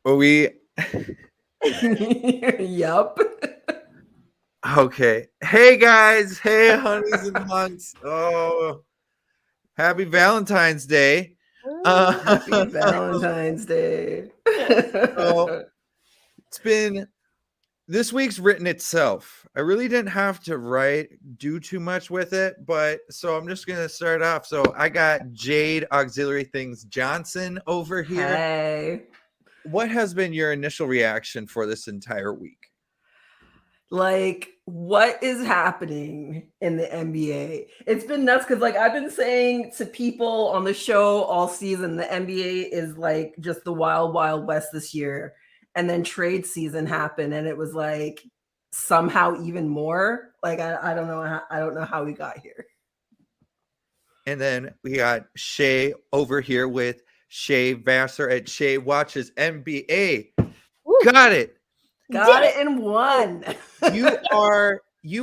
We Yup. okay. Hey guys, hey honeys and hunts. Oh, happy Valentine's Day. Happy Valentine's Day. So it's been this week's written itself. I really didn't have to do too much with it, but so I'm just gonna start off. So I got Jade Auxiliary Things Johnson over here. Hey. What has been your initial reaction for this entire week? Like, what is happening in the NBA? It's been nuts because, like, I've been saying to people on the show all season, the NBA is like just the wild, wild west this year. And then trade season happened, and it was like somehow even more. Like, I don't know I don't know how we got here. And then we got Shay over here with Shay Vassar at Shay Watches NBA. Woo. Got it. Got it in one. You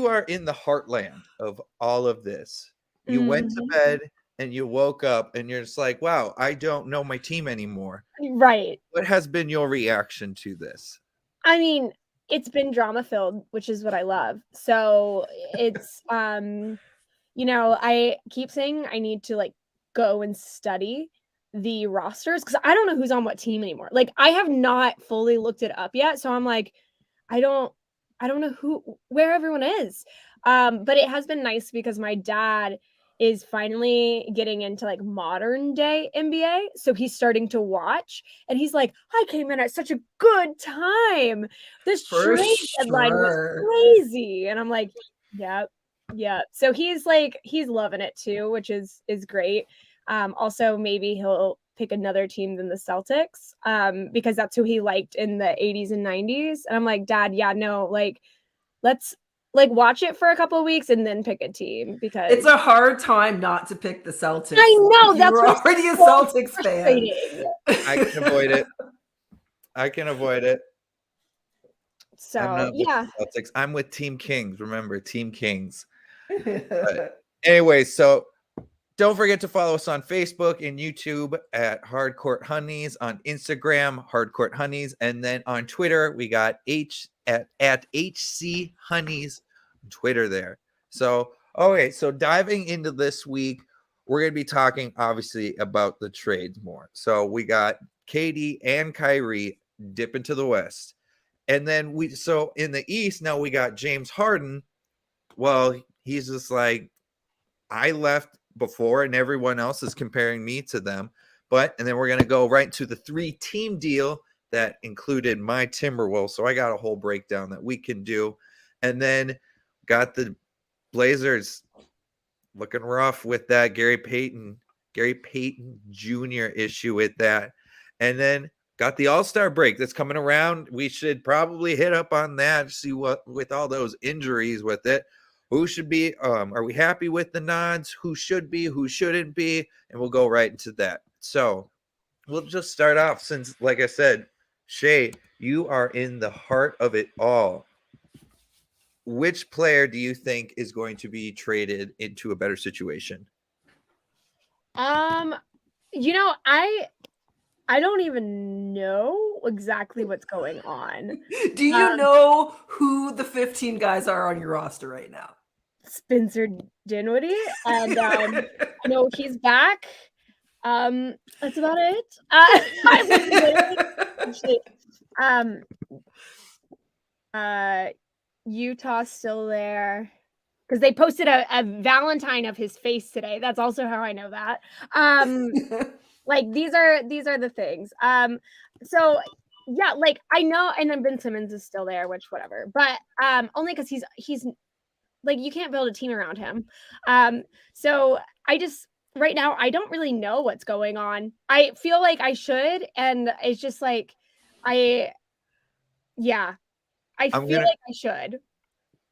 are in the heartland of all of this. You went to bed and you woke up and you're just like, wow, I don't know my team anymore. Right. What has been your reaction to this? I mean, it's been drama filled, which is what I love. So it's I keep saying I need to like go and study the rosters because I don't know who's on what team anymore. Like I have not fully looked it up yet. So I'm like, I don't know where everyone is. But it has been nice because my dad is finally getting into like modern day NBA. So he's starting to watch and he's like, I came in at such a good time. This For trade deadline was sure. crazy. And I'm like, yep. Yeah. So he's loving it too, which is great. Also maybe he'll pick another team than the Celtics because that's who he liked in the 80s and 90s. And I'm like, Dad, yeah, no, like let's like watch it for a couple of weeks and then pick a team because It's a hard time not to pick the Celtics. I know That's what's already a so Celtics fan. I can avoid it. So I'm not yeah. with the Celtics. I'm with Team Kings. Remember, Team Kings. But anyway, so don't forget to follow us on Facebook and YouTube at Hardcourt Honeys, on Instagram, Hardcourt Honeys, and then on Twitter, we got at HC Honeys on Twitter there. So, okay, so diving into this week, we're going to be talking obviously about the trades more. So we got KD and Kyrie dip into the West. And then so in the East, now we got James Harden. Well, he's just like, I left before and everyone else is comparing me to them. And then we're going to go right to the 3-team deal that included my Timberwolves. So I got a whole breakdown that we can do. And then got the Blazers looking rough with that Gary Payton Jr. issue with that. And then got the All-Star break that's coming around. We should probably hit up on that, see what with all those injuries with it. Who should be, are we happy with the nods? Who should be, who shouldn't be? And we'll go right into that. So we'll just start off since, like I said, Shay, you are in the heart of it all. Which player do you think is going to be traded into a better situation? I don't even know exactly what's going on. Do you know who the 15 guys are on your roster right now? Spencer Dinwiddie, and I know he's back. That's about it. Utah's still there because they posted a Valentine of his face today. That's also how I know that. Like these are the things. So yeah, like I know, and then Ben Simmons is still there, which whatever, but only because he's like you can't build a team around him. So I just right now I don't really know what's going on. I feel like I should, and it's just like I feel like I should.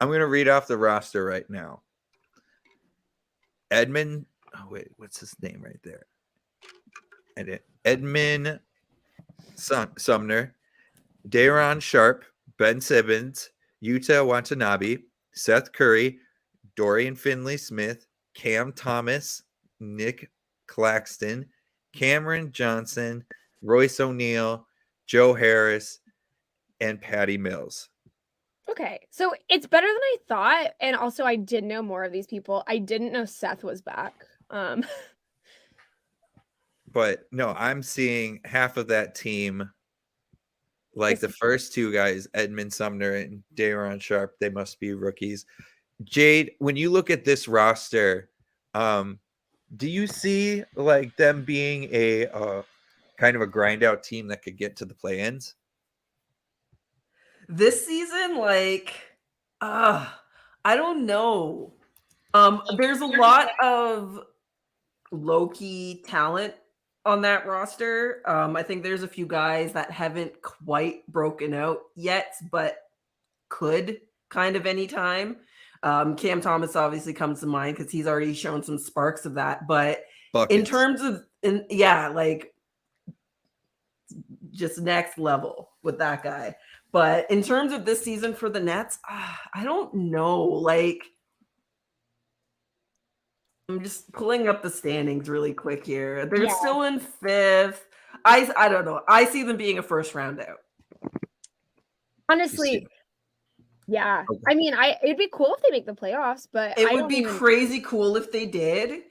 I'm gonna read off the roster right now. Edmund, oh wait, what's his name right there? Edmund Sumner, Daron Sharp, Ben Simmons, Yuta Watanabe, Seth Curry, Dorian Finley-Smith, Cam Thomas, Nick Claxton, Cameron Johnson, Royce O'Neal, Joe Harris, and Patty Mills. Okay, so it's better than I thought, and also I did know more of these people. I didn't know Seth was back. But no, I'm seeing half of that team, like the first two guys, Edmund Sumner and Day'Ron Sharpe, they must be rookies. Jade, when you look at this roster, do you see like them being a kind of a grind out team that could get to the play-ins? This season, like, I don't know. There's a lot of low-key talent on that roster. I think there's a few guys that haven't quite broken out yet, but could kind of anytime. Cam Thomas obviously comes to mind because he's already shown some sparks of that. But Buckets. in terms of, like just next level with that guy. But in terms of this season for the Nets, I don't know. Like, I'm just pulling up the standings really quick here. They're still in 5th. I don't know. I see them being a first round out. Honestly, yeah. Okay. I mean, it'd be cool if they make the playoffs, but it would be crazy cool if they did.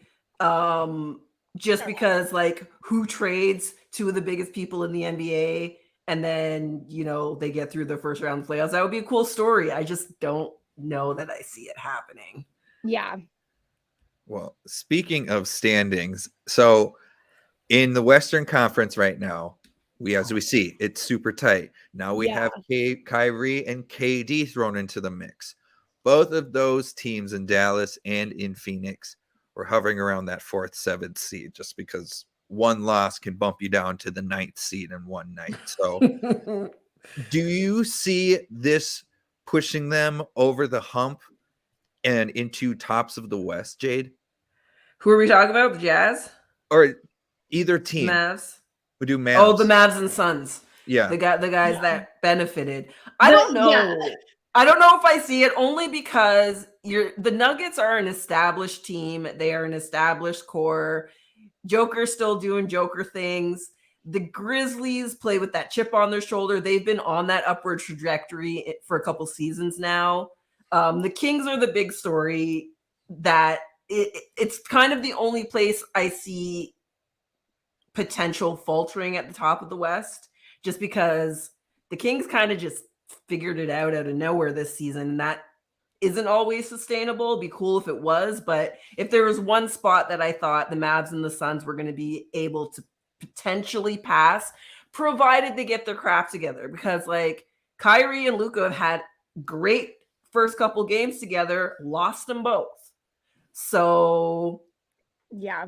Just because, like, who trades two of the biggest people in the NBA and then, they get through the first round playoffs? That would be a cool story. I just don't know that I see it happening. Yeah. Well, speaking of standings, so in the Western Conference right now, as we see, it's super tight. Now we have Kyrie and KD thrown into the mix. Both of those teams in Dallas and in Phoenix were hovering around that 4th, 7th seed, just because one loss can bump you down to the 9th seed in one night. So do you see this pushing them over the hump and into tops of the West, Jade? Who are we talking about? The Jazz? Or either team? Mavs. We do Mavs. Oh, the Mavs and Suns. Yeah. The guys that benefited. I don't know. Yeah. I don't know if I see it, only because the Nuggets are an established team. They are an established core. Joker's still doing Joker things. The Grizzlies play with that chip on their shoulder. They've been on that upward trajectory for a couple seasons now. The Kings are the big story that it's kind of the only place I see potential faltering at the top of the West, just because the Kings kind of just figured it out of nowhere this season, and that isn't always sustainable. It'd be cool if it was, but if there was one spot that I thought the Mavs and the Suns were going to be able to potentially pass, provided they get their crap together, because like Kyrie and Luka have had great first couple games together, lost them both. So yeah,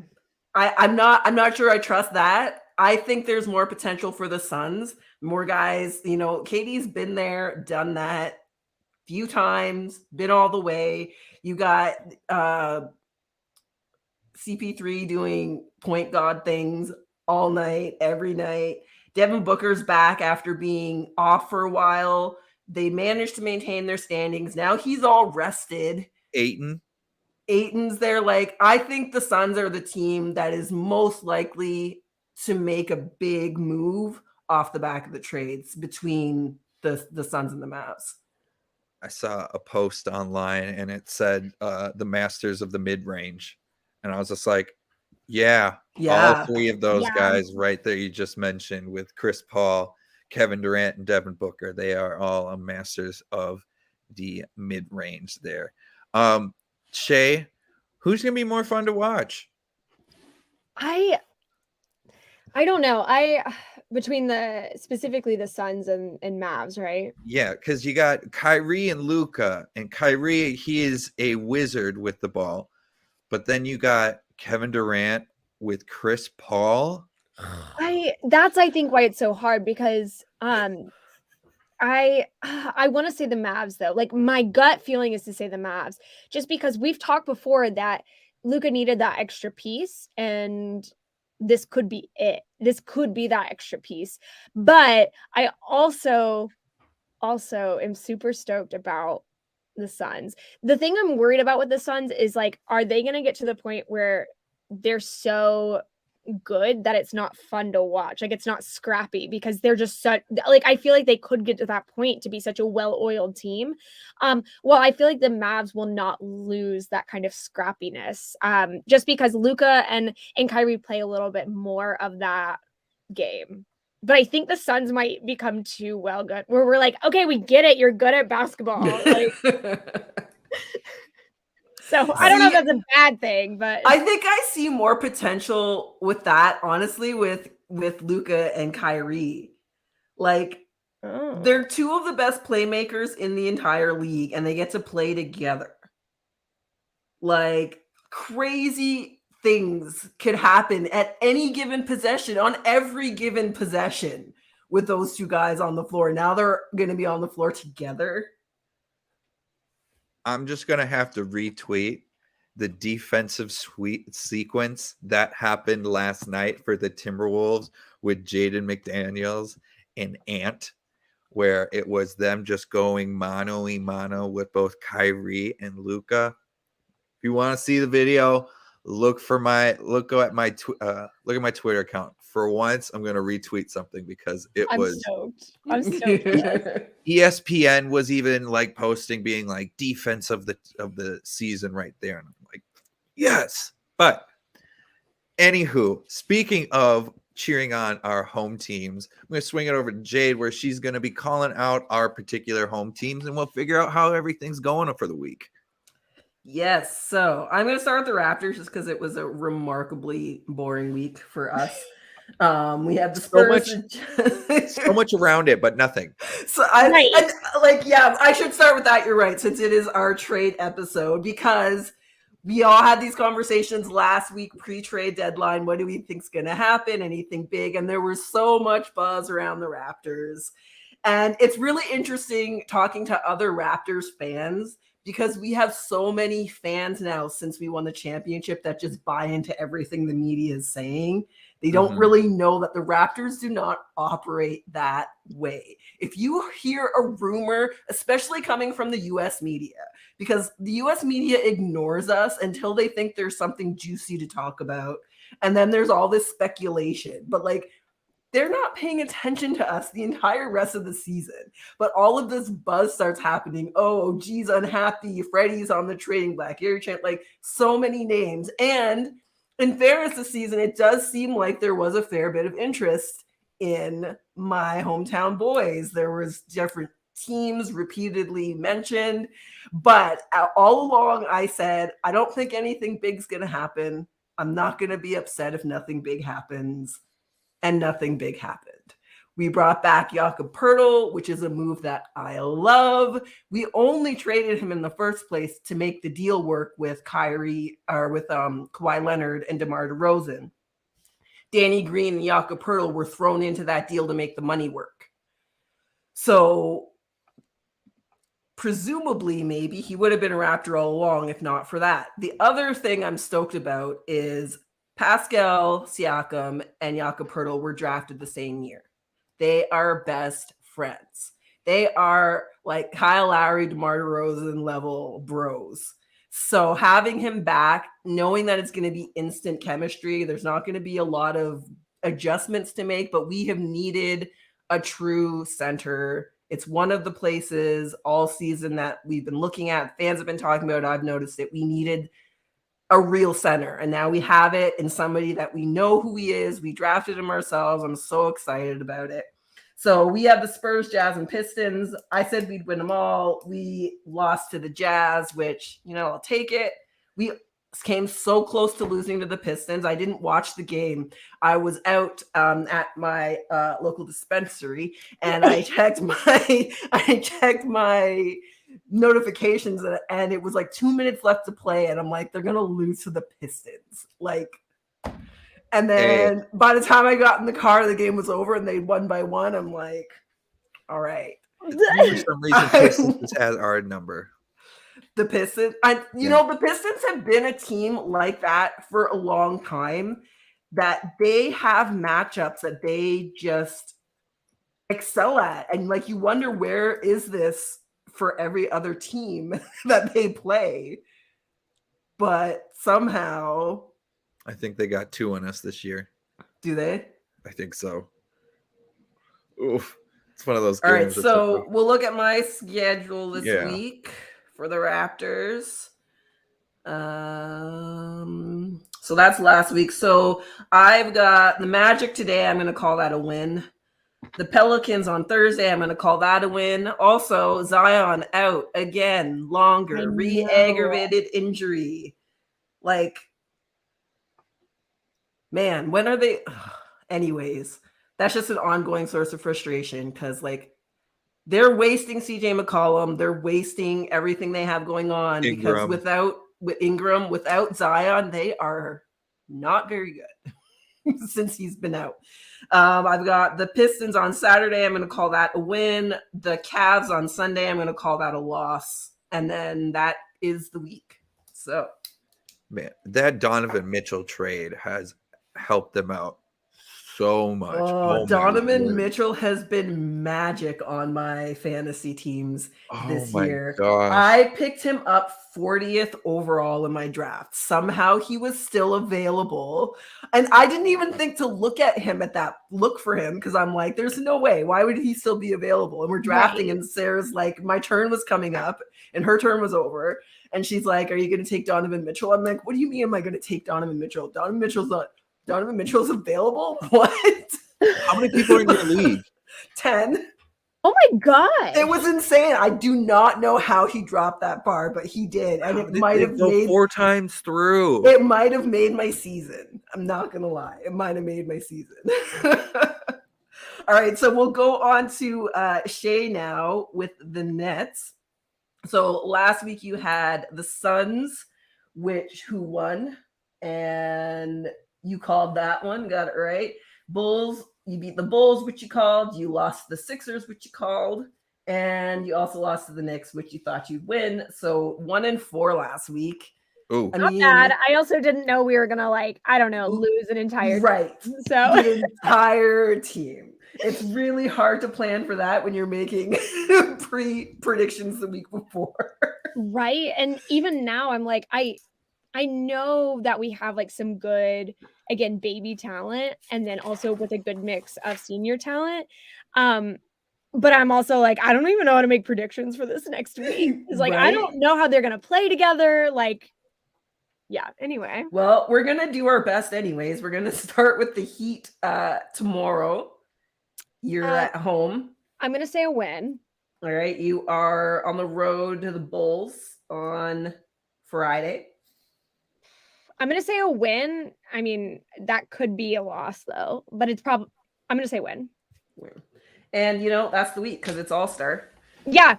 I'm not sure I trust that. I think there's more potential for the Suns, more guys. KD's been there, done that few times, been all the way. You got CP3 doing point guard things all night, every night. Devin Booker's back after being off for a while. They managed to maintain their standings. Now he's all rested. Ayton's there. Like, I think the Suns are the team that is most likely to make a big move off the back of the trades between the Suns and the Mavs. I saw a post online and it said the masters of the mid-range. And I was just like, yeah. All three of those guys right there you just mentioned, with Chris Paul, Kevin Durant, and Devin Booker, they are all masters of the mid-range there. Shay, who's going to be more fun to watch? I don't know. Between specifically the Suns and Mavs, right? Yeah, because you got Kyrie and Luka, and Kyrie, he is a wizard with the ball. But then you got Kevin Durant with Chris Paul. That's I think why it's so hard, because I want to say the Mavs though. Like, my gut feeling is to say the Mavs, just because we've talked before that Luka needed that extra piece, and this could be it. This could be that extra piece. But I also am super stoked about the Suns. The thing I'm worried about with the Suns is, like, are they going to get to the point where they're so good that it's not fun to watch. Like, it's not scrappy because they're just such, like, I feel like they could get to that point to be such a well-oiled team. Well, I feel like the Mavs will not lose that kind of scrappiness, just because Luka and Kyrie play a little bit more of that game. But I think the Suns might become too well good, where we're like, okay, we get it, you're good at basketball. Like, so I don't know if that's a bad thing, but I think I see more potential with that, honestly, with Luka and Kyrie. Like, they're two of the best playmakers in the entire league, and they get to play together. Like, crazy things could happen at any given possession, on every given possession, with those two guys on the floor. Now they're going to be on the floor together. I'm just going to have to retweet the defensive sequence that happened last night for the Timberwolves with Jaden McDaniels and Ant, where it was them just going mano-a-mano with both Kyrie and Luka. If you want to see the video, look at my Twitter account. For once, I'm going to retweet something because I'm stoked. ESPN was even like posting, being like defense of the season right there, and I'm like, yes. But anywho, speaking of cheering on our home teams, I'm going to swing it over to Jade, where she's going to be calling out our particular home teams, and we'll figure out how everything's going for the week. Yes, so I'm going to start with the Raptors just because it was a remarkably boring week for us. We had the Spurs. So much around it, but nothing. So I should start with that. You're right, since it is our trade episode, because we all had these conversations last week, pre-trade deadline. What do we think's going to happen? Anything big? And there was so much buzz around the Raptors. And it's really interesting talking to other Raptors fans, because we have so many fans now since we won the championship that just buy into everything the media is saying. They don't really know that the Raptors do not operate that way. If you hear a rumor, especially coming from the US media, because the US media ignores us until they think there's something juicy to talk about. And then there's all this speculation. But like, they're not paying attention to us the entire rest of the season. But all of this buzz starts happening. Oh, G's unhappy. Freddie's on the trading block. Like, so many names. And in fairness this season, it does seem like there was a fair bit of interest in my hometown boys. There was different teams repeatedly mentioned. But all along, I said, I don't think anything big's going to happen. I'm not going to be upset if nothing big happens. And nothing big happened. We brought back Jakob Poeltl, which is a move that I love. We only traded him in the first place to make the deal work with Kawhi Leonard and DeMar DeRozan. Danny Green and Jakob Poeltl were thrown into that deal to make the money work. So presumably, maybe he would have been a Raptor all along if not for that. The other thing I'm stoked about is Pascal Siakam and Jakob Poeltl were drafted the same year. They are best friends. They are like Kyle Lowry, DeMar DeRozan level bros. So having him back, knowing that it's going to be instant chemistry, there's not going to be a lot of adjustments to make, but we have needed a true center. It's one of the places all season that we've been looking at. Fans have been talking about. I've noticed it. We needed a real center, and now we have it in somebody that we know who he is. We drafted him ourselves. I'm so excited about it. So we have the Spurs, Jazz, and Pistons. I said we'd win them all. We lost to the Jazz, which, I'll take it. We came so close to losing to the Pistons. I didn't watch the game. I was out at my local dispensary, and I checked my notifications, and it was like 2 minutes left to play, and I'm like, they're gonna lose to the Pistons. And then by the time I got in the car, the game was over and they won by one. I'm like, all right. For some reason, Pistons has our number. The Pistons, the Pistons have been a team like that for a long time, that they have matchups that they just excel at. And you wonder, where is this for every other team that they play? But somehow I think they got 2 on us this year. Do they? I think so. Oof. It's one of those All right, games. so we'll look at my schedule this Yeah. week for the Raptors. So that's last week. So I've got the Magic today. I'm going to call that a win. The Pelicans on Thursday. I'm going to call that a win. Also, Zion out again, longer, re-aggravated injury. Like, man, when are they? Anyways, that's just an ongoing source of frustration because, like, they're wasting CJ McCollum. They're wasting everything they have going on because without Zion, they are not very good since he's been out. I've got the Pistons on Saturday. I'm going to call that a win. The Cavs on Sunday. I'm going to call that a loss. And then that is the week. So, man, that Donovan Mitchell trade has helped them out so much. Donovan Mitchell has been magic on my fantasy teams this year. Gosh. I picked him up 40th overall in my draft. Somehow he was still available. And I didn't even think to look for him because I'm like, there's no way. Why would he still be available? And we're drafting and Sarah's like, my turn was coming up and her turn was over. And she's like, are you going to take Donovan Mitchell? I'm like, what do you mean am I going to take Donovan Mitchell? Donovan Mitchell's available? What? How many people are in your league? 10. Oh my God. It was insane. I do not know how he dropped that bar, but he did. And it might have made 4 times through. It might have made my season. I'm not going to lie. It might have made my season. All right. So we'll go on to Shay now with the Nets. So last week you had the Suns, who won, and you called that one. Got it right. Bulls, you beat the Bulls, which you called. You lost the Sixers, which you called. And you also lost to the Knicks, which you thought you'd win. So 1-4 last week. Oh, not bad. I also didn't know we were going to, lose an entire team. So the entire team. It's really hard to plan for that when you're making predictions the week before. Right. And even now I'm like, I know that we have some good, again, baby talent, and then also with a good mix of senior talent. But I'm also like, I don't even know how to make predictions for this next week. It's like, I don't know how they're going to play together. Yeah, anyway. Well, we're going to do our best anyways. We're going to start with the Heat tomorrow. You're at home. I'm going to say a win. All right. You are on the road to the Bulls on Friday. I'm going to say a win. I mean, that could be a loss though, but it's probably, I'm going to say win. And that's the week because it's All-Star. Yeah.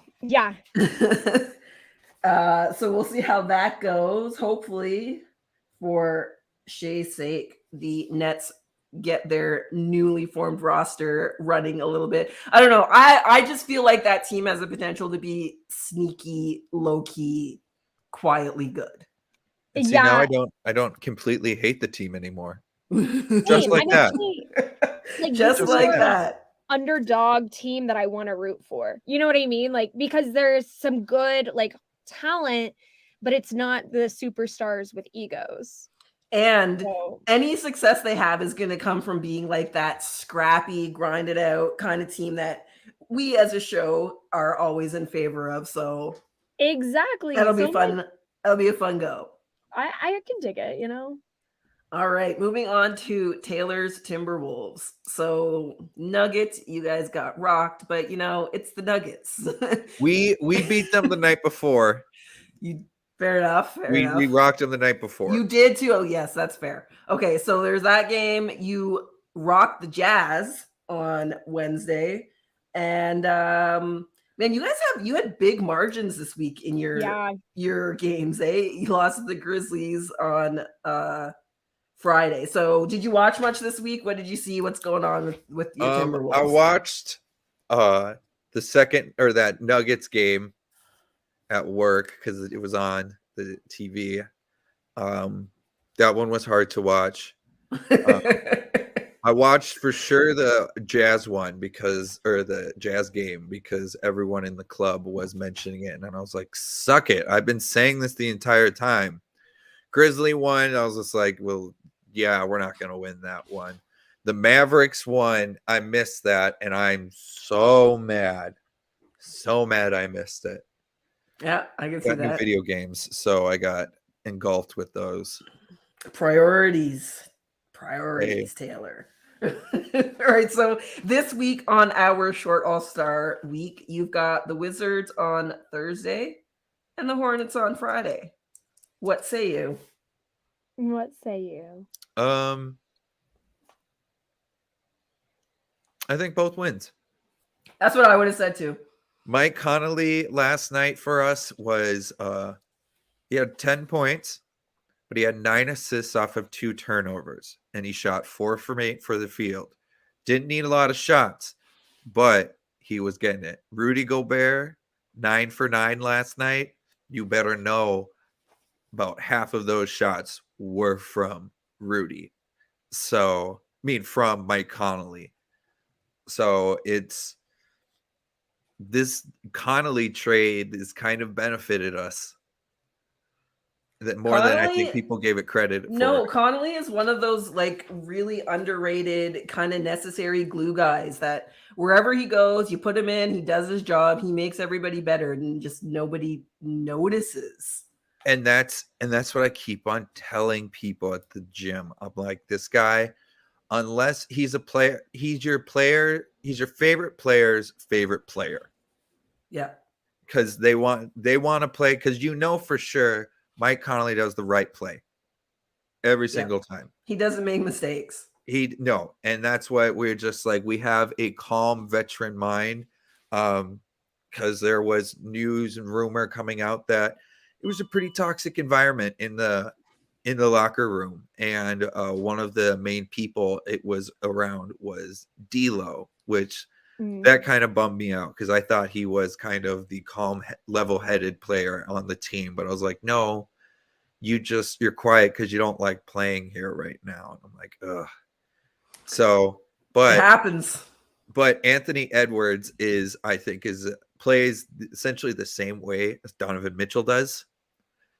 So we'll see how that goes. Hopefully, for Shay's sake, the Nets get their newly formed roster running a little bit. I don't know. I just feel like that team has the potential to be sneaky, low-key, quietly good. And see, now I don't completely hate the team anymore. Just like that. Just like that. Underdog team that I want to root for. You know what I mean? Because there's some good talent, but it's not the superstars with egos. And any success they have is going to come from being that scrappy, grinded out kind of team that we as a show are always in favor of. So exactly. That'll be fun. That'll be a fun go. I can dig it, All right, moving on to Taylor's Timberwolves. So Nuggets, you guys got rocked, but it's the Nuggets. we beat them the night before. Fair enough. We rocked them the night before. You did too. Oh yes, that's fair. Okay, so there's that game. You rocked the Jazz on Wednesday, and man, you had big margins this week in your games. You lost to the Grizzlies on Friday. So did you watch much this week? What did you see? What's going on with your Timberwolves? I watched the second or that Nuggets game at work because it was on the TV. That one was hard to watch. I watched for sure the Jazz one the Jazz game because everyone in the club was mentioning it. And I was like, suck it. I've been saying this the entire time. Grizzly one, I was just like, well, yeah, we're not going to win that one. The Mavericks won. I missed that, and I'm so mad. So mad I missed it. Yeah, I can see Got new that. video games, so I got engulfed with those. Priorities, Hey. Taylor. All right, so this week on our short All-Star week, you've got the Wizards on Thursday and the Hornets on Friday. What say you? What say you? I think both wins. That's what I would have said too. Mike Connolly last night for us was he had 10 points, but he had 9 assists off of 2 turnovers, and he shot 4 from 8 for the field. Didn't need a lot of shots, but he was getting it. Rudy Gobert, 9 for 9 last night. You better know about half of those shots were from Rudy. So, from Mike Connolly. So it's this Connolly trade has kind of benefited us that more than I think people gave it credit for. No, Connolly is one of those like really underrated kind of necessary glue guys that wherever he goes, you put him in, he does his job, he makes everybody better, and just nobody notices. And that's what I keep on telling people at the gym. I'm like, this guy, unless he's a player, he's your favorite player's favorite player. Yeah. Because they want to play, because for sure Mike Connolly does the right play every single time. He doesn't make mistakes. And that's why we're just like, we have a calm veteran mind, because there was news and rumor coming out that it was a pretty toxic environment in the locker room, and one of the main people it was around was D'Lo, which that kind of bummed me out because I thought he was kind of the calm, level-headed player on the team, but I was like, no, you're quiet because you don't like playing here right now. And I'm like, ugh. So, but it happens. But Anthony Edwards plays essentially the same way as Donovan Mitchell does.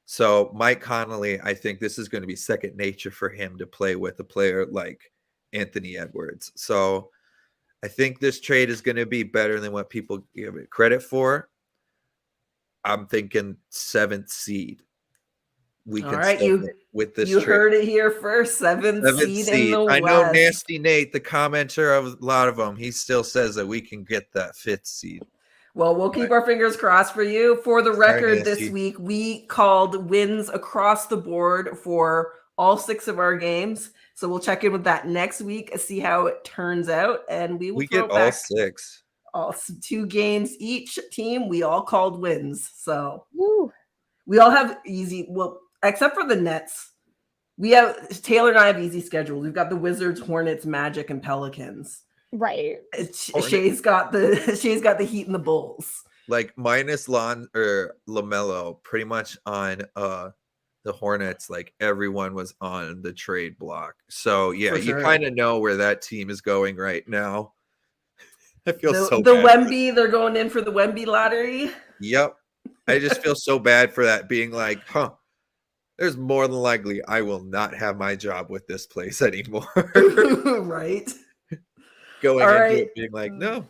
So Mike Connolly, I think this is going to be second nature for him to play with a player like Anthony Edwards. So I think this trade is going to be better than what people give it credit for. I'm thinking 7th seed. We All can right, with this. You trade. heard it here first. 7th seed in the West. I know Nasty Nate, the commenter of a lot of them, he still says that we can get that 5th seed. Well, we'll keep our fingers crossed for you. For the record, this week, we called wins across the board for all 6 of our games. So we'll check in with that next week, see how it turns out. And we get all 6. All 2 games each team. We all called wins. So we all have easy, well, except for the Nets. Taylor and I have easy schedules. We've got the Wizards, Hornets, Magic, and Pelicans. Right. Shay's got the Heat and the Bulls. Like minus LaMelo, pretty much on the Hornets, like everyone was on the trade block. So yeah, you kind of know where that team is going right now. I feel so bad. The Wemby, they're going in for the Wemby lottery. Yep. I just feel so bad for that, being like, there's more than likely I will not have my job with this place anymore. Right. Going into it being like, no.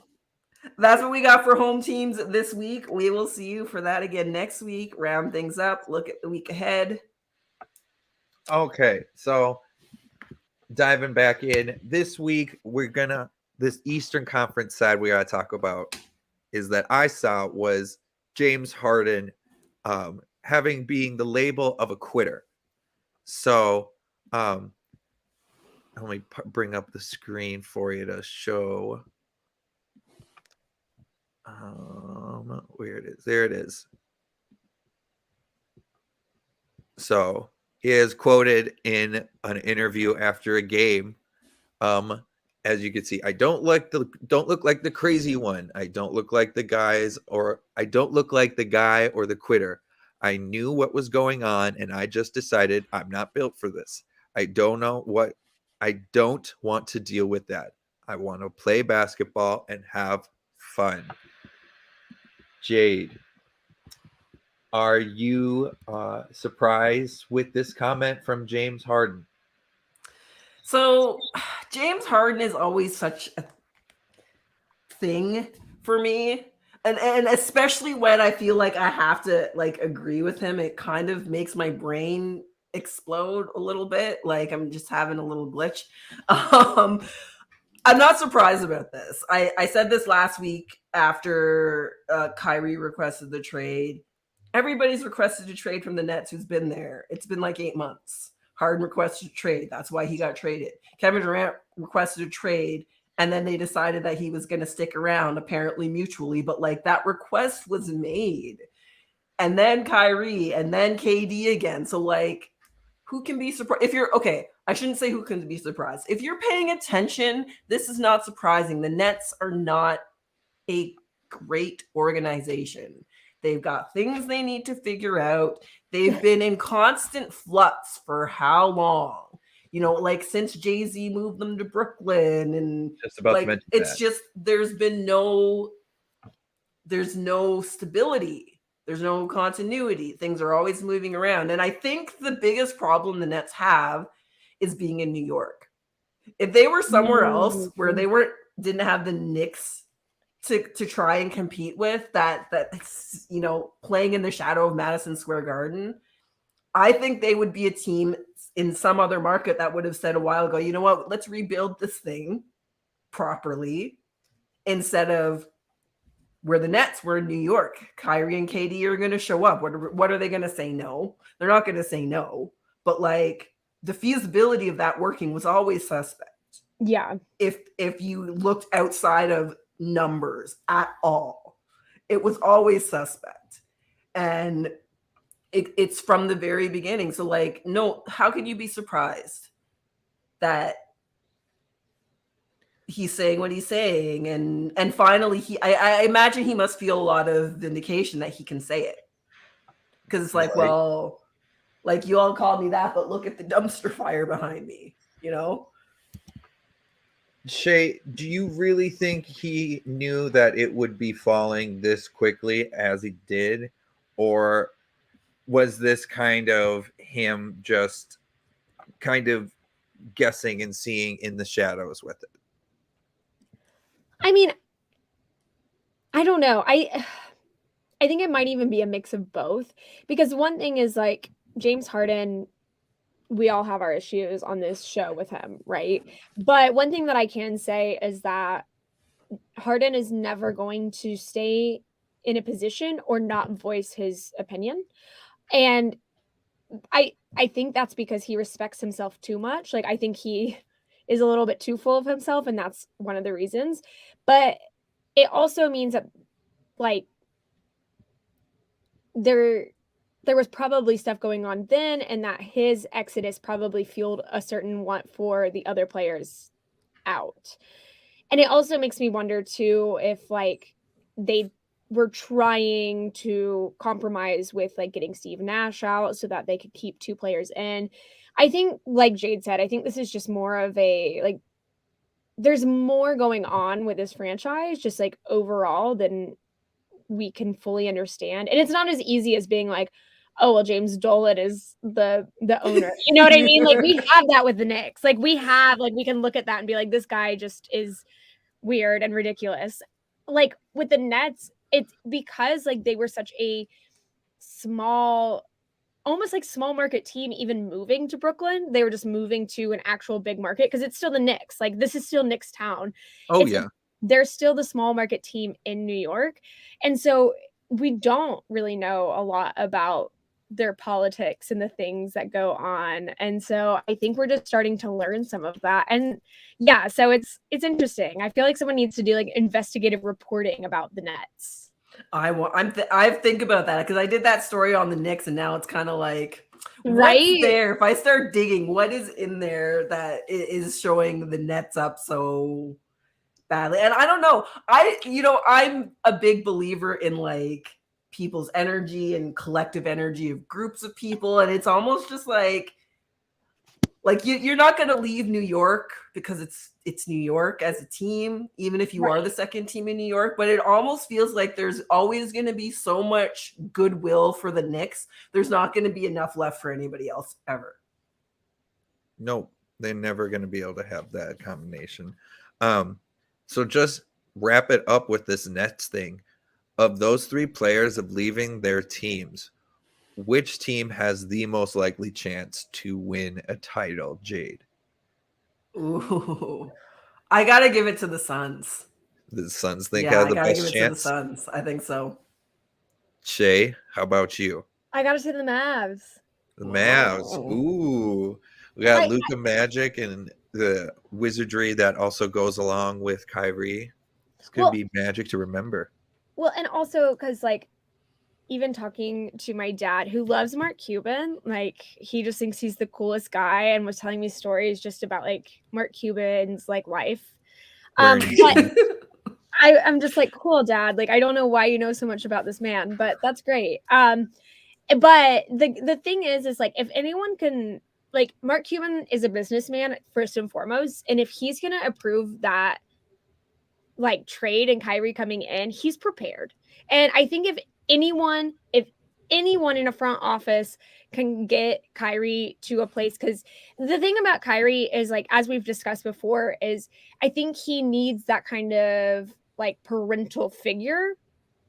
That's what we got for home teams this week. We will see you for that again next week. Round things up. Look at the week ahead. Okay. So diving back in this week, this Eastern Conference side we got to talk about is that I saw was James Harden being the label of a quitter. So let me bring up the screen for you to show. Where it is. There it is. So he is quoted in an interview after a game. As you can see, I don't look like the crazy one. I don't look like the guy or the quitter. I knew what was going on, and I just decided I'm not built for this. I don't want to deal with that. I want to play basketball and have fun. Jade, are you surprised with this comment from James Harden? So James Harden is always such a thing for me. And especially when I feel like I have to like agree with him, it kind of makes my brain explode a little bit. Like I'm just having a little glitch. I'm not surprised about this. I said this last week after Kyrie requested the trade. Everybody's requested a trade from the Nets who's been there. It's been like 8 months. Harden requested a trade. That's why he got traded. Kevin Durant requested a trade, and then they decided that he was going to stick around, apparently mutually. But like that request was made. And then Kyrie, and then KD again. So like, who can be surprised? If you're okay, I shouldn't say who can be surprised. If you're paying attention, this is not surprising. The Nets are not a great organization. They've got things they need to figure out. They've been in constant flux for how long? You know, like since Jay-Z moved them to Brooklyn, and Just about to like mention it's that. just there's no stability. There's no continuity. Things are always moving around. And I think the biggest problem the Nets have is being in New York. If they were somewhere else where they didn't have the Knicks to try and compete with, that's you know, playing in the shadow of Madison Square Garden, I think they would be a team in some other market that would have said a while ago, you know what, let's rebuild this thing properly, instead of where the Nets were in New York. Kyrie and KD are going to show up. What are they going to say no? They're not going to say no. But like the feasibility of that working was always suspect. Yeah. If you looked outside of numbers at all, it was always suspect. And it's from the very beginning. So like, no, how can you be surprised that he's saying what he's saying? And finally I imagine he must feel a lot of vindication that he can say it, because it's like, Right. well, like you all called me that, but look at the dumpster fire behind me, you know? Shay, do you really think he knew that it would be falling this quickly as he did? Or was this kind of him just kind of guessing and seeing in the shadows with it? I mean, I don't know. I think it might even be a mix of both, because one thing is like James Harden, we all have our issues on this show with him, right? But one thing that I can say is that Harden is never going to stay in a position or not voice his opinion. And I think that's because he respects himself too much. Like I think he is a little bit too full of himself, and that's one of the reasons. But it also means that like there was probably stuff going on then, and that his exodus probably fueled a certain want for the other players out. And it also makes me wonder too if like they were trying to compromise with like getting Steve Nash out so that they could keep two players in. I think, like Jade said, I think this is just more of a like there's more going on with this franchise just like overall than we can fully understand. And it's not as easy as being like, oh well, James Dolan is the owner. You know what I mean? Like we have that with the Knicks. Like we can look at that and be like, this guy just is weird and ridiculous. Like with the Nets, it's because like they were such a small, almost like small market team, even moving to Brooklyn. They were just moving to an actual big market because it's still the Knicks. Like this is still Knicks town. Oh, yeah. They're still the small market team in New York. And so we don't really know a lot about their politics and the things that go on. And so I think we're just starting to learn some of that. And yeah, so it's interesting. I feel like someone needs to do like investigative reporting about the Nets. I think about that because I did that story on the Knicks, and now it's kind of like, right what's there? If I start digging, what is in there that is showing the Nets up so badly? And I don't know. I'm a big believer in like people's energy and collective energy of groups of people, and it's almost just like you're not going to leave New York because it's New York as a team, even if you are the second team in New York. But it almost feels like there's always going to be so much goodwill for the Knicks. There's not going to be enough left for anybody else ever. No, They're never going to be able to have that combination. So just wrap it up with this Nets thing. Of those 3 players of leaving their teams, which team has the most likely chance to win a title, Jade? Ooh, I gotta give it to the Suns. The Suns think Yeah, have I the gotta best give it to the chance. Suns. I think so. Shay, how about you? I gotta say the Mavs. The Mavs. Whoa. Ooh. We got Like, Luka Magic and the wizardry that also goes along with Kyrie. It's going to Well- be magic to remember. Well, and also because like even talking to my dad who loves Mark Cuban, like he just thinks he's the coolest guy and was telling me stories just about like Mark Cuban's like life. Wearing But jeans. I'm just like, cool, Dad. Like I don't know why you know so much about this man, but that's great. But the thing is like if anyone can, like, Mark Cuban is a businessman first and foremost, and if he's gonna approve that like trade and Kyrie coming in, he's prepared. And I think if anyone in a front office can get Kyrie to a place, because the thing about Kyrie is, like, as we've discussed before, is I think he needs that kind of like parental figure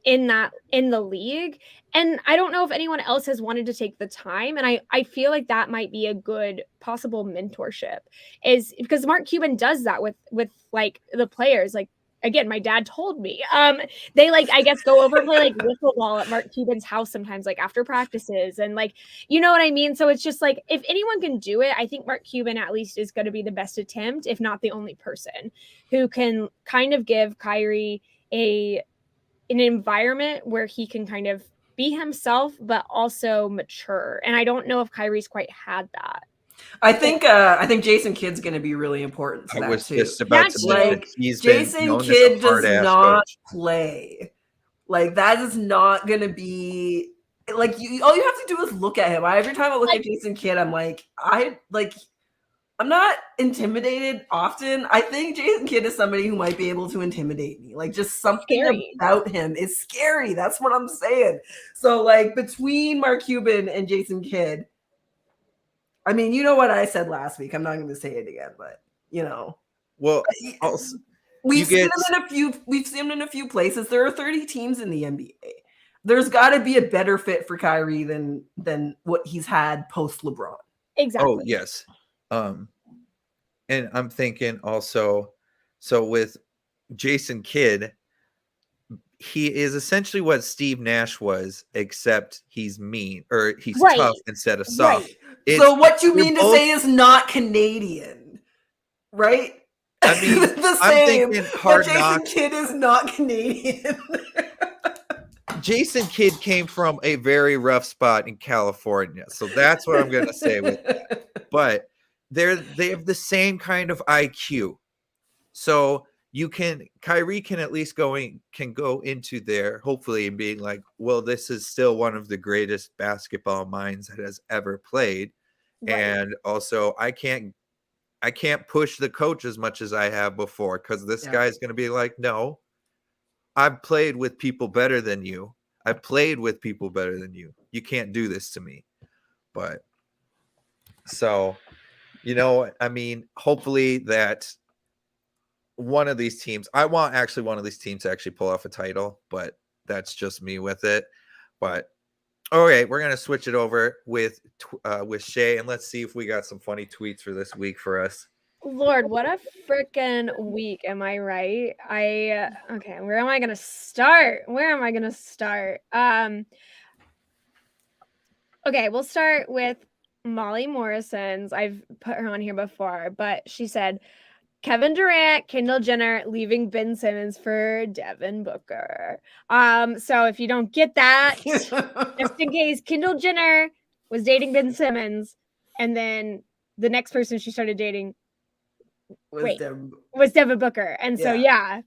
in the league. And I don't know if anyone else has wanted to take the time. And I feel like that might be a good possible mentorship, is because Mark Cuban does that with like the players. Like, again, my dad told me they, like, I guess go over and play like wiffle ball at Mark Cuban's house sometimes, like after practices, and like, you know what I mean? So it's just like, if anyone can do it, I think Mark Cuban at least is going to be the best attempt, if not the only person who can kind of give Kyrie an environment where he can kind of be himself but also mature. And I don't know if Kyrie's quite had that. I think Jason Kidd's going to be really important to I that was too. just about That's to mention like he's Jason been known as Kidd a does hard-ass not coach. play. Like that is not going to be like all you have to do is look at him. Every time I look at Jason Kidd, I'm like, I'm not intimidated often. I think Jason Kidd is somebody who might be able to intimidate me. Like just something Scary. about him is scary. That's what I'm saying. So like between Mark Cuban and Jason Kidd, I mean, you know what I said last week. I'm not going to say it again, but you know. Well, also, we've seen him in a few places. There are 30 teams in the NBA. There's got to be a better fit for Kyrie than what he's had post LeBron. Exactly. Oh, yes. And I'm thinking also, so with Jason Kidd, he is essentially what Steve Nash was, except he's mean, or he's tough instead of soft. Right. So what you mean to say is not Canadian, right? I mean, the I'm same, thinking but Hard Jason Knocks. Kidd is not Canadian. Jason Kidd came from a very rough spot in California, so that's what I'm going to say with that. But they have the same kind of IQ, so Kyrie can at least go into there, hopefully, and being like, well, this is still one of the greatest basketball minds that has ever played, and also I can't push the coach as much as I have before, because this guy's going to be like, no, I've played with people better than you. I've played with people better than you. You can't do this to me. But so, I mean, hopefully that one of these teams, I want actually one of these teams to actually pull off a title, but that's just me with it. But all right, we're going to switch it over with Shay, and let's see if we got some funny tweets for this week for us. Lord, what a freaking week. Am I right? Okay, where am I going to start? Okay, we'll start with Molly Morrison's. I've put her on here before, but she said, Kevin Durant, Kendall Jenner leaving Ben Simmons for Devin Booker. So if you don't get that, just in case, Kendall Jenner was dating Ben Simmons, and then the next person she started dating was Devin Booker. And so, yeah.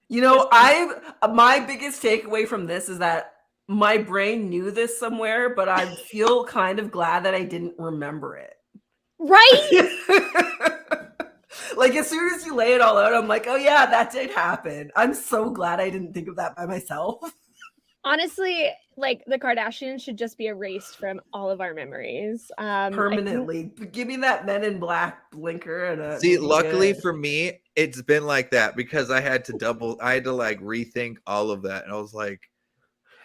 My biggest takeaway from this is that my brain knew this somewhere, but I feel kind of glad that I didn't remember it. Right? Like, as soon as you lay it all out, I'm like, oh, yeah, that did happen. I'm so glad I didn't think of that by myself. Honestly, like the Kardashians should just be erased from all of our memories. Permanently. Give me that Men in Black blinker and See, luckily for me, it's been like that because I had to like rethink all of that. And I was like,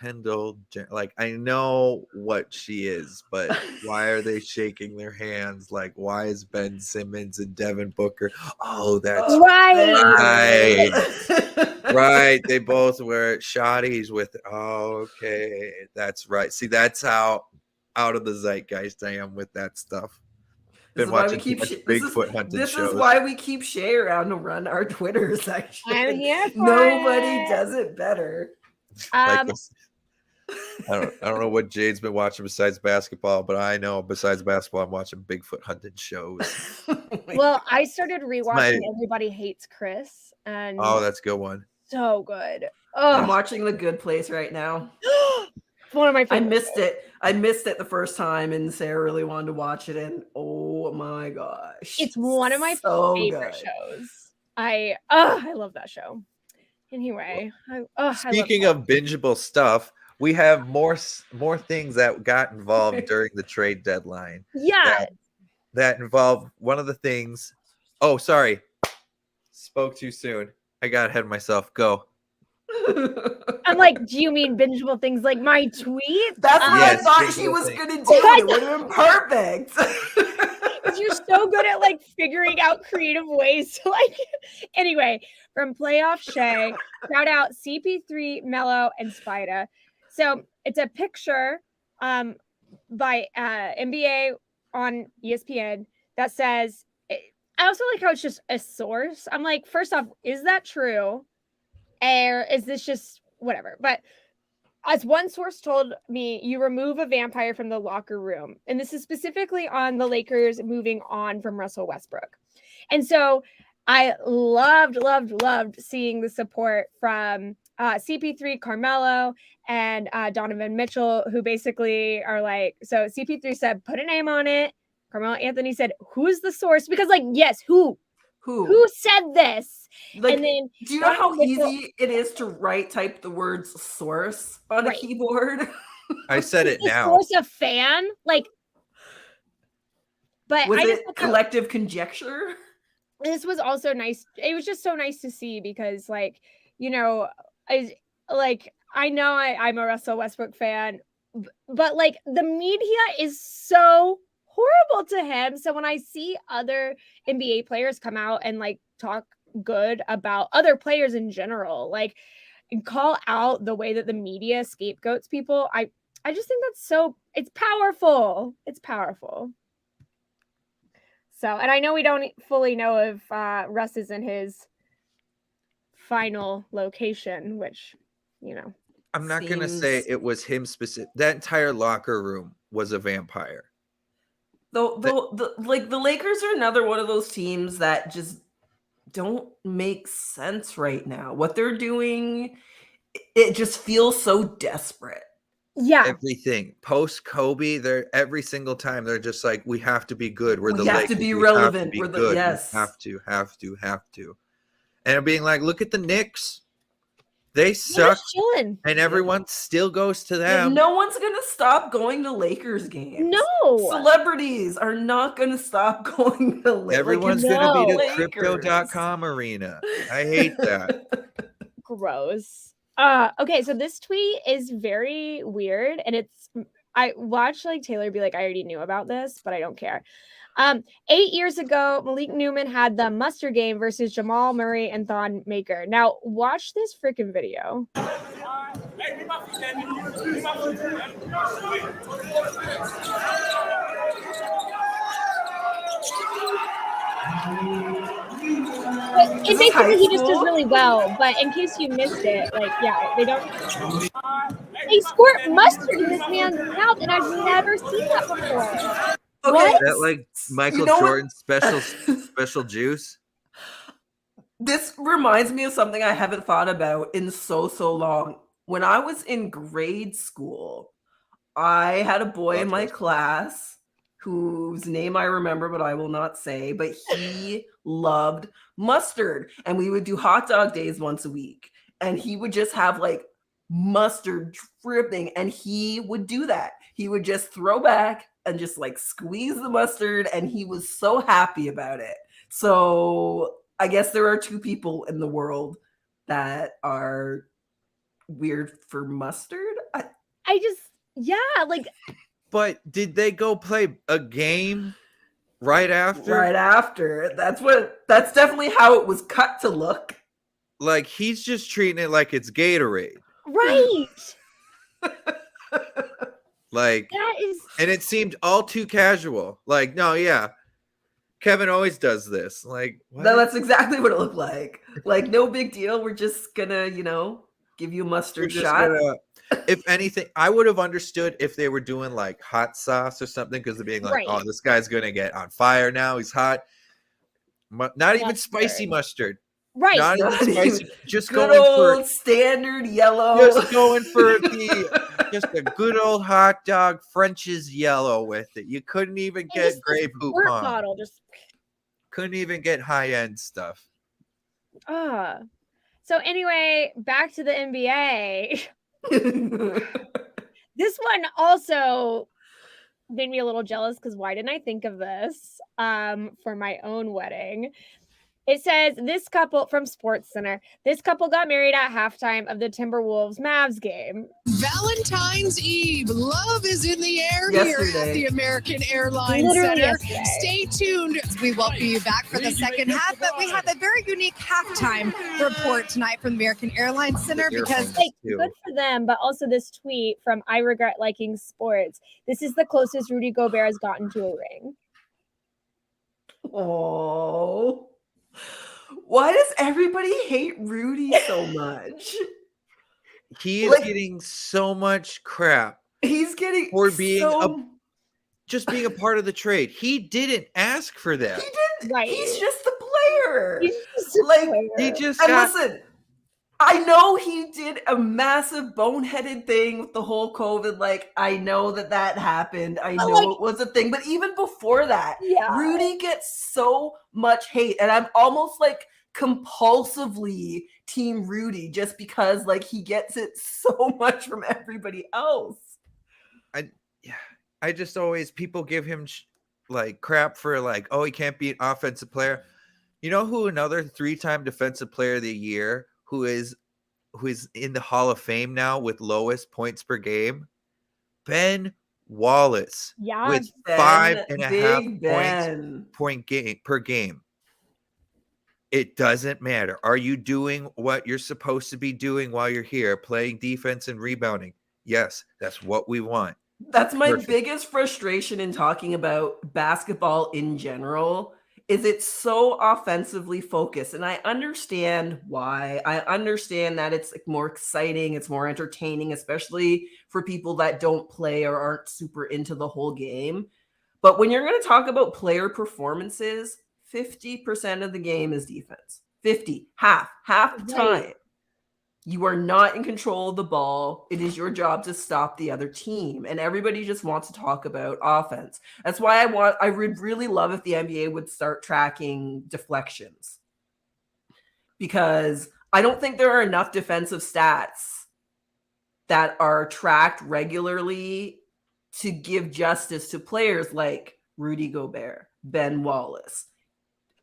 Kendall, like, I know what she is, but why are they shaking their hands? Like, why is Ben Simmons and Devin Booker? Oh, that's right. Right. They both were shotties with, okay, that's right. See, that's how out of the zeitgeist I am with that stuff. Been watching too much Bigfoot hunting shows. This is why we keep Shay around to run our Twitter section. I'm here for Nobody does it better. Like I don't know what Jade's been watching besides basketball, but I know besides basketball, I'm watching Bigfoot hunting shows. Well, I started rewatching Everybody Hates Chris, and that's a good one. So good. I'm watching The Good Place right now. One of my favorites. I missed it the first time, and Sarah really wanted to watch it, and oh my gosh, it's one of my favorite shows. I love that show. Anyway, speaking of bingeable stuff, we have more things that got involved during the trade deadline. Yeah, that involved one of the things. Oh, sorry, spoke too soon. I got ahead of myself. Go. I'm like, do you mean bingeable things like my tweet? That's what I thought she was going to do. It would have been perfect. You're so good at like figuring out creative ways to like. Anyway, from Playoff Shay, shout out CP3, Mello, and Spida. So it's a picture by NBA on ESPN that says. I also like how it's just a source. I'm like, first off, is that true? Or is this just whatever? But as one source told me, you remove a vampire from the locker room. And this is specifically on the Lakers moving on from Russell Westbrook. And so I loved seeing the support from CP3, Carmelo, and Donovan Mitchell, who basically are like, so CP3 said, put a name on it. Carmelo Anthony said, who's the source? Because like, yes, who said this? Like, and then do you know how easy it is to type the words source on a keyboard? I said it now. Source a fan? Like, but was it collective conjecture? This was also nice. It was just so nice to see because like, you know, I know I'm a Russell Westbrook fan, but like the media is so horrible to him. So when I see other NBA players come out and like talk good about other players in general, like and call out the way that the media scapegoats people, I just think that's it's powerful. It's powerful. So, and I know we don't fully know if Russ is in his final location, which, you know. I'm not going to say it was him specific. That entire locker room was a vampire. The Lakers are another one of those teams that just don't make sense right now. What they're doing, it just feels so desperate. Yeah. Everything post Kobe, they're every single time they're just like, we have to be good. We have to be relevant. We're good. Yes. We have to. And it being like, look at the Knicks. They suck, and everyone still goes to them. No one's gonna stop going to Lakers games. No, celebrities are not gonna stop going to Lakers. Everyone's gonna be the crypto.com arena. I hate that. Gross. Okay, so this tweet is very weird, and I watched like Taylor be like, I already knew about this, but I don't care. 8 years ago, Malik Newman had the muster game versus Jamal Murray and Thon Maker. Now, watch this freaking video. And basically, he just does really well. But in case you missed it, like, yeah, they don't. They squirt mustard in this man's mouth, and I've never seen that before. Okay, is that like Michael Jordan's special juice? This reminds me of something I haven't thought about in so long. When I was in grade school, I had a boy in my class whose name I remember, but I will not say, but he loved mustard. And we would do hot dog days once a week. And he would just have like mustard dripping, and he would do that. He would just throw back and just like squeeze the mustard, and he was so happy about it. So I guess there are two people in the world that are weird for mustard. Like. But did they go play a game right after? Right after. That's definitely how it was cut to look. Like, he's just treating it like it's Gatorade. Right. Like, that is. And it seemed all too casual. Like, no, yeah. Kevin always does this. Like, what? No, that's exactly what it looked like. Like, no big deal. We're just gonna, give you a mustard shot. If anything, I would have understood if they were doing like hot sauce or something, because they're being like, oh, this guy's gonna get on fire now. He's hot. Not even spicy mustard. Right. Not even spicy. Just good going old standard yellow. Just going for just a good old hot dog French's yellow with it. You couldn't even get Grey Poupon. Bottle, just couldn't even get high end stuff. So anyway, back to the NBA. This one also made me a little jealous because why didn't I think of this for my own wedding? It says this couple from SportsCenter. This couple got married at halftime of the Timberwolves Mavs game. Valentine's Eve. Love is in the air here at the American Airlines Center. Stay tuned. We welcome you back for the second half, but we have a very unique halftime report tonight from the American Airlines Center because good for them, but also this tweet from I Regret Liking Sports. This is the closest Rudy Gobert has gotten to a ring. Oh. Why does everybody hate Rudy so much? He is getting so much crap. He's getting for being just being a part of the trade. He didn't ask for that. He didn't. Right. He's just the player. He's just a player. He just listen. I know he did a massive boneheaded thing with the whole COVID. Like, I know that happened. I know it was a thing. But even before that, Rudy gets so much hate. And I'm almost like compulsively team Rudy just because like he gets it so much from everybody else. I just always, people give him like crap for like, oh, he can't be an offensive player. You know who another 3-time defensive player of the year who is in the Hall of Fame now with lowest points per game? Ben Wallace. Yeah, with 5.5 points per game. It doesn't matter. Are you doing what you're supposed to be doing while you're here, playing defense and rebounding? Yes, that's what we want. That's my biggest frustration in talking about basketball in general. Is it so offensively focused? And I understand why. I understand that it's like more exciting, it's more entertaining, especially for people that don't play or aren't super into the whole game. But when you're going to talk about player performances, 50% of the game is defense. 50, half the time. You are not in control of the ball. It is your job to stop the other team. And everybody just wants to talk about offense. That's why I would really love if the NBA would start tracking deflections. Because I don't think there are enough defensive stats that are tracked regularly to give justice to players like Rudy Gobert, Ben Wallace.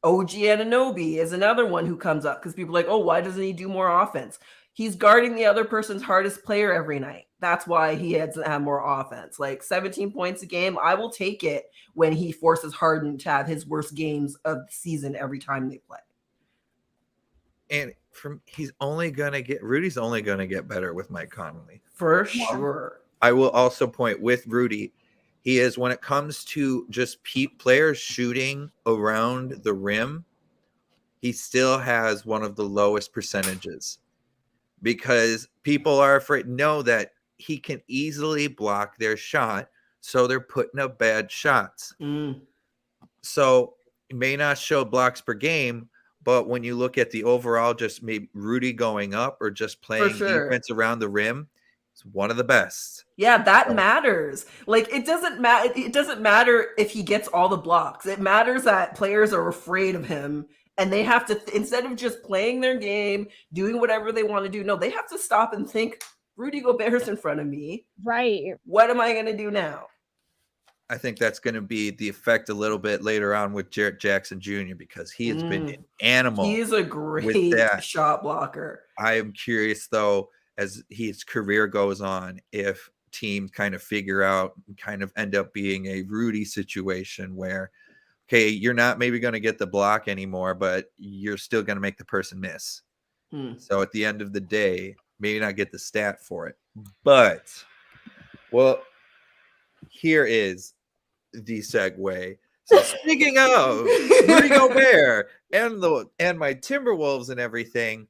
OG Anunoby is another one who comes up because people are like, oh, why doesn't he do more offense? He's guarding the other person's hardest player every night. That's why he has to have more offense. Like 17 points a game, I will take it when he forces Harden to have his worst games of the season every time they play. And Rudy's only gonna get better with Mike Conley. For sure. I will also point with Rudy, he is, when it comes to just players shooting around the rim, he still has one of the lowest percentages. Because people are afraid, know that he can easily block their shot, so they're putting up bad shots. So it may not show blocks per game, but when you look at the overall, just maybe Rudy going up or just playing defense around the rim, it's one of the best. Yeah, that matters. Like it doesn't matter. It doesn't matter if he gets all the blocks. It matters that players are afraid of him. And they have to, instead of just playing their game, doing whatever they want to do, no, they have to stop and think Rudy Gobert's in front of me. Right. What am I going to do now? I think that's going to be the effect a little bit later on with Jarrett Jackson Jr. because he has been an animal. He's a great shot blocker. I am curious, though, as his career goes on, if teams kind of figure out and kind of end up being a Rudy situation where, okay, you're not maybe going to get the block anymore, but you're still going to make the person miss. So at the end of the day, maybe not get the stat for it. But, well, here is the segue. So speaking of Rudy Gobert and my Timberwolves and everything,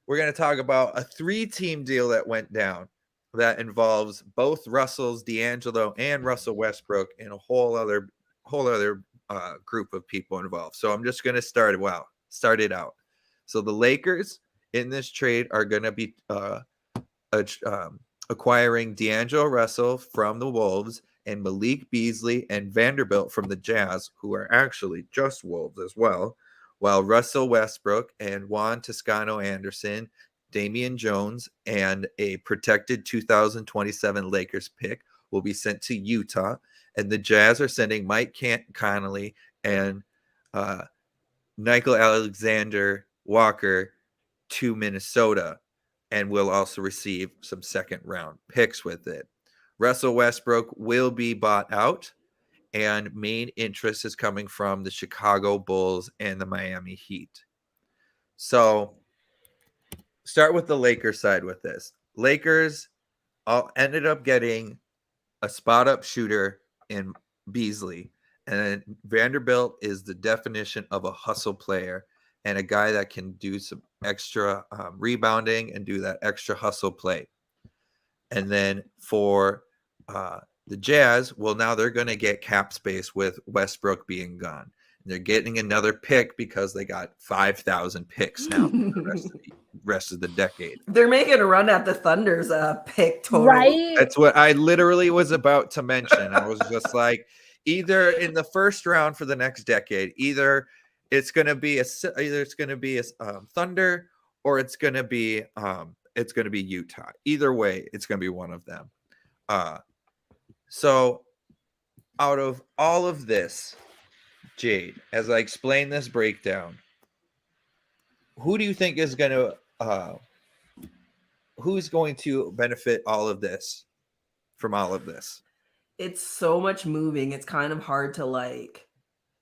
we're going to talk about a 3-team deal that went down that involves both Russells, D'Angelo, and Russell Westbrook, and a whole other group of people involved. So I'm just going to start it out. So the Lakers in this trade are going to be acquiring D'Angelo Russell from the Wolves and Malik Beasley and Vanderbilt from the Jazz, who are actually just Wolves as well, while Russell Westbrook and Juan Toscano-Anderson, Damian Jones, and a protected 2027 Lakers pick will be sent to Utah, and the Jazz are sending Mike Conley and Nickel Alexander Walker to Minnesota, and will also receive some second-round picks with it. Russell Westbrook will be bought out, and main interest is coming from the Chicago Bulls and the Miami Heat. So, start with the Lakers side with this. Lakers ended up getting a spot-up shooter in Beasley, and Vanderbilt is the definition of a hustle player and a guy that can do some extra rebounding and do that extra hustle play. And then for the Jazz, well, now they're going to get cap space with Westbrook being gone. And they're getting another pick because they got 5,000 picks now for the rest of the decade. They're making a run at the Thunder's pick total. Right? That's what I literally was about to mention. I was just like, either in the first round for the next decade, either it's going to be a Thunder or it's going to be Utah. Either way, it's going to be one of them. So out of all of this, Jade, as I explain this breakdown, who do you think is going to who's going to benefit all of this from all of this? It's so much moving. It's kind of hard to like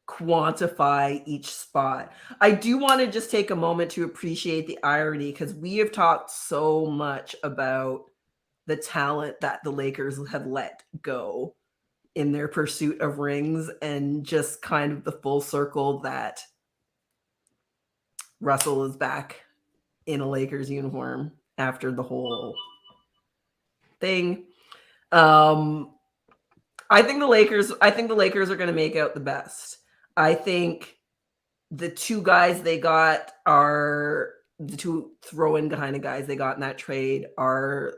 quantify each spot. I do want to just take a moment to appreciate the irony, because we have talked so much about the talent that the Lakers have let go in their pursuit of rings, and just kind of the full circle that Russell is back in a Lakers uniform after the whole thing. I think the Lakers are going to make out the best. I think the two guys they got are the two throw-in kind of guys they got in that trade are,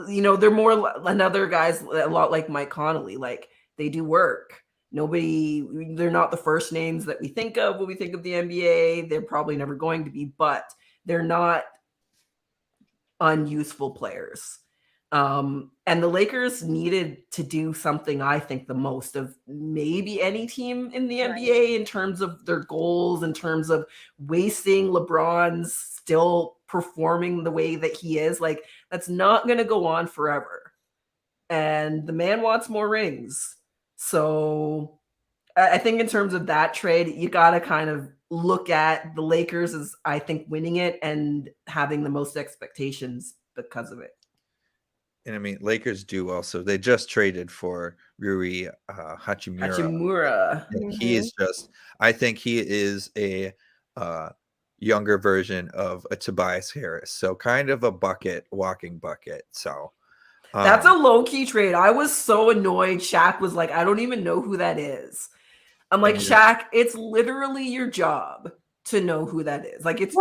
they're more another guys a lot like Mike Conley. Like, they do work. They're not the first names that we think of when we think of the NBA. They're probably never going to be, but they're not unuseful players. And the Lakers needed to do something, I think, the most of maybe any team in the NBA in terms of their goals, in terms of wasting LeBron's still performing the way that he is. Like, that's not going to go on forever. And the man wants more rings. So I think in terms of that trade, you got to kind of look at the Lakers as, I think, winning it and having the most expectations because of it. And I mean, Lakers do also. They just traded for Rui Hachimura. And he is just, I think he is a younger version of a Tobias Harris. So kind of a walking bucket. So that's a low-key trade. I was so annoyed. Shaq was like, I don't even know who that is. I'm like, Shaq, it's literally your job to know who that is. Like, it's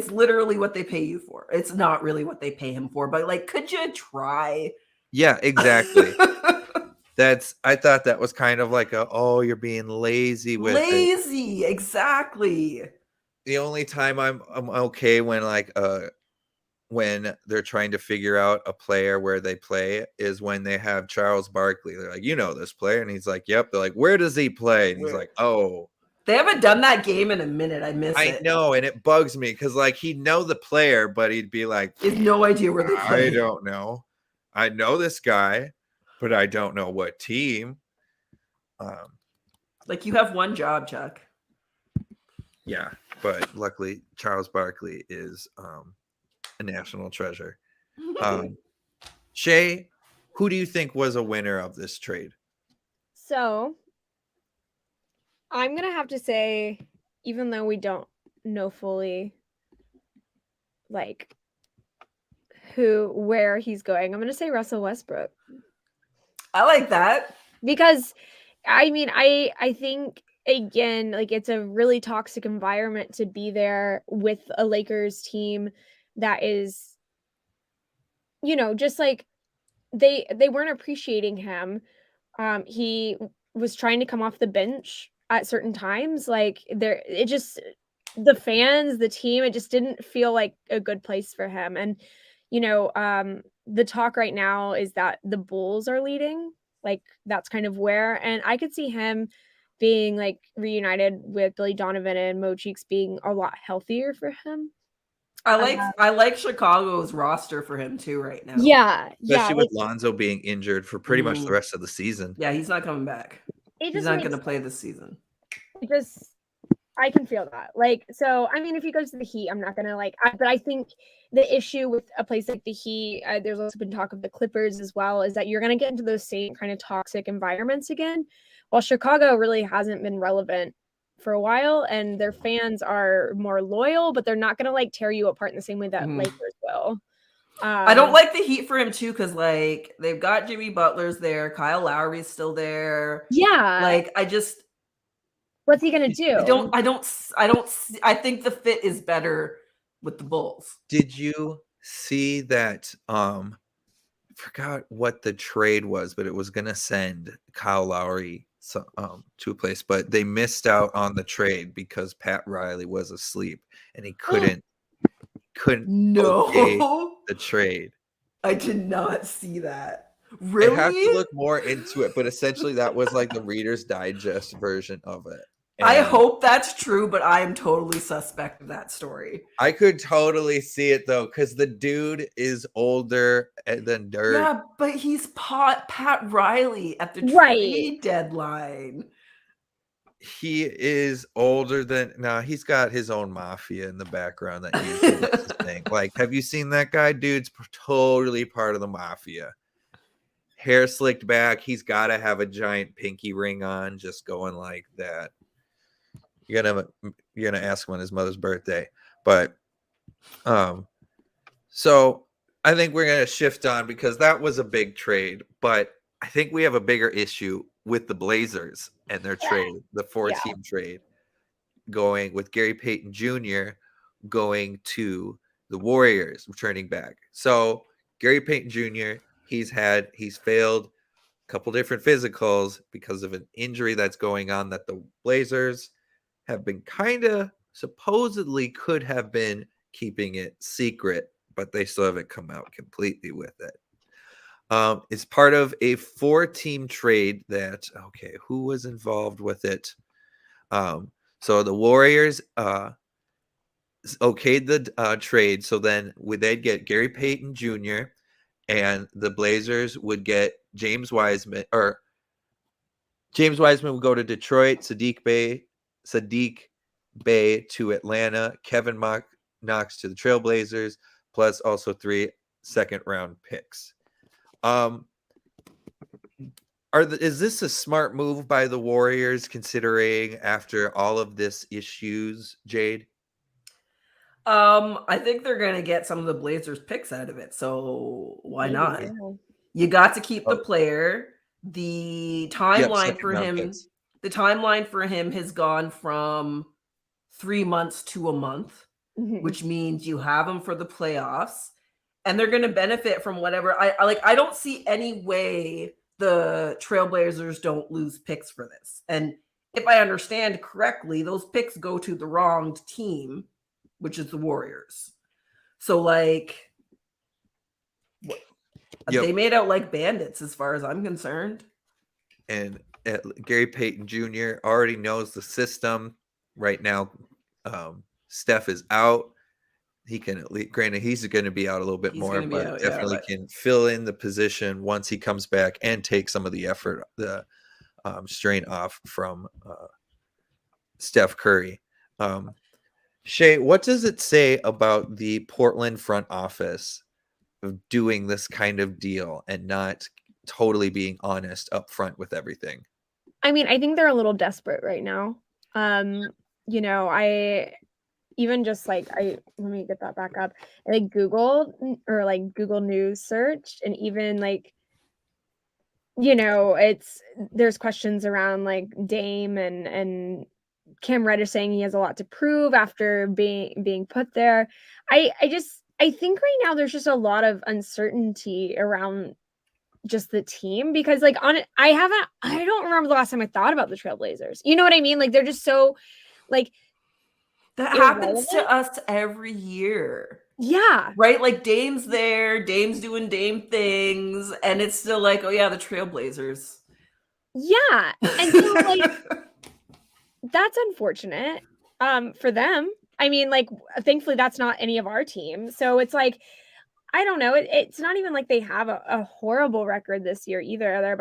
literally what they pay you for. It's not really what they pay him for, but like, could you try? Yeah, exactly. I thought that was kind of like you're being lazy with it. Exactly. The only time I'm okay when when they're trying to figure out a player where they play is when they have Charles Barkley. They're like, you know this player, and he's like, yep. They're like, where does he play? And he's like, oh. They haven't done that game in a minute. I miss it. I know, and it bugs me because like he'd know the player, but he'd be like, he has no idea where they play. I don't know. I know this guy, but I don't know what team. Like you have one job, Chuck. Yeah, but luckily Charles Barkley is a national treasure. Shay, who do you think was a winner of this trade? So I'm going to have to say, even though we don't know fully like where he's going, I'm going to say Russell Westbrook. I like that. Because I mean, I think again, like it's a really toxic environment to be there with a Lakers team that is, you know, just like they weren't appreciating him. He was trying to come off the bench at certain times. Like the fans, the team, it just didn't feel like a good place for him. And, you know, the talk right now is that the Bulls are leading. Like that's kind of where, and I could see him being like reunited with Billy Donovan and Mo Cheeks being a lot healthier for him. I like Chicago's roster for him too right now. Yeah, especially with Lonzo being injured for pretty much the rest of the season. Yeah, he's not coming back. He's not going to play this season. I can feel that. Like, so, I mean, if he goes to the Heat, I'm not going to but I think the issue with a place like the Heat, there's also been talk of the Clippers as well, is that you're going to get into those same kind of toxic environments again. While Chicago really hasn't been relevant for a while, and their fans are more loyal, but they're not going to like tear you apart in the same way that Lakers will. I don't like the Heat for him too, because like they've got Jimmy Butler's there, Kyle Lowry's still there. Yeah, like what's he gonna do? I think the fit is better with the Bulls. Did you see that? Forgot what the trade was, but it was gonna send Kyle Lowry to a place, but they missed out on the trade because Pat Riley was asleep and he couldn't okay the trade. I did not see that. Really? I have to look more into it, but essentially that was like the Reader's Digest version of it. And I hope that's true, but I am totally suspect of that story. I could totally see it though, because the dude is older than dirt. Yeah, but he's Pat Riley at the trade deadline. He is older than he's got his own mafia in the background that usually does his thing. Like, have you seen that guy? Dude's totally part of the mafia. Hair slicked back. He's got to have a giant pinky ring on, just going like that. You're gonna ask him on his mother's birthday, but so I think we're gonna shift on because that was a big trade, but I think we have a bigger issue with the Blazers and their trade, the 4-team trade, going with Gary Payton Jr. going to the Warriors, returning back. So Gary Payton Jr. he's failed a couple different physicals because of an injury that's going on that the Blazers have been kind of supposedly could have been keeping it secret, but they still haven't come out completely with it. It's part of a 4-team trade that, who was involved with it? So the Warriors okayed the trade. So then they'd get Gary Payton Jr. and the Blazers would get James Wiseman would go to Detroit, Sadiq Bey to Atlanta, Kevin Knox to the Trailblazers, plus also 3 second-round picks. Is this a smart move by the Warriors, considering after all of this issues, Jade? I think they're going to get some of the Blazers picks out of it, so why not? Yeah. You got to keep the player. The timeline for him. Picks. The timeline for him has gone from 3 months to a month, which means you have him for the playoffs, and they're going to benefit from whatever. I don't see any way the Trailblazers don't lose picks for this. And if I understand correctly, those picks go to the wronged team, which is the Warriors. So They made out like bandits as far as I'm concerned. And Gary Payton Jr. already knows the system right now. Steph is out. He can at least, granted, he's going to be out a little bit more, but definitely can fill in the position once he comes back and take some of the effort, the strain off from Steph Curry. Shay, what does it say about the Portland front office of doing this kind of deal and not totally being honest up front with everything? I mean, I think they're a little desperate right now. You know, I even just like let me get that back up. I like Google or like Google News search, and even like, you know, there's questions around like Dame and Cam Reddish saying he has a lot to prove after being put there. I think right now there's just a lot of uncertainty around just the team, because like I don't remember the last time I thought about the Trailblazers. You know what I mean? Like they're just so like that happens to us every year. Yeah. Right? Like Dame's there, Dame's doing Dame things, and it's still like, oh yeah, the Trailblazers. Yeah. And so like that's unfortunate for them. I mean, like thankfully that's not any of our team. So it's like, I don't know. It's not even like they have a horrible record this year either.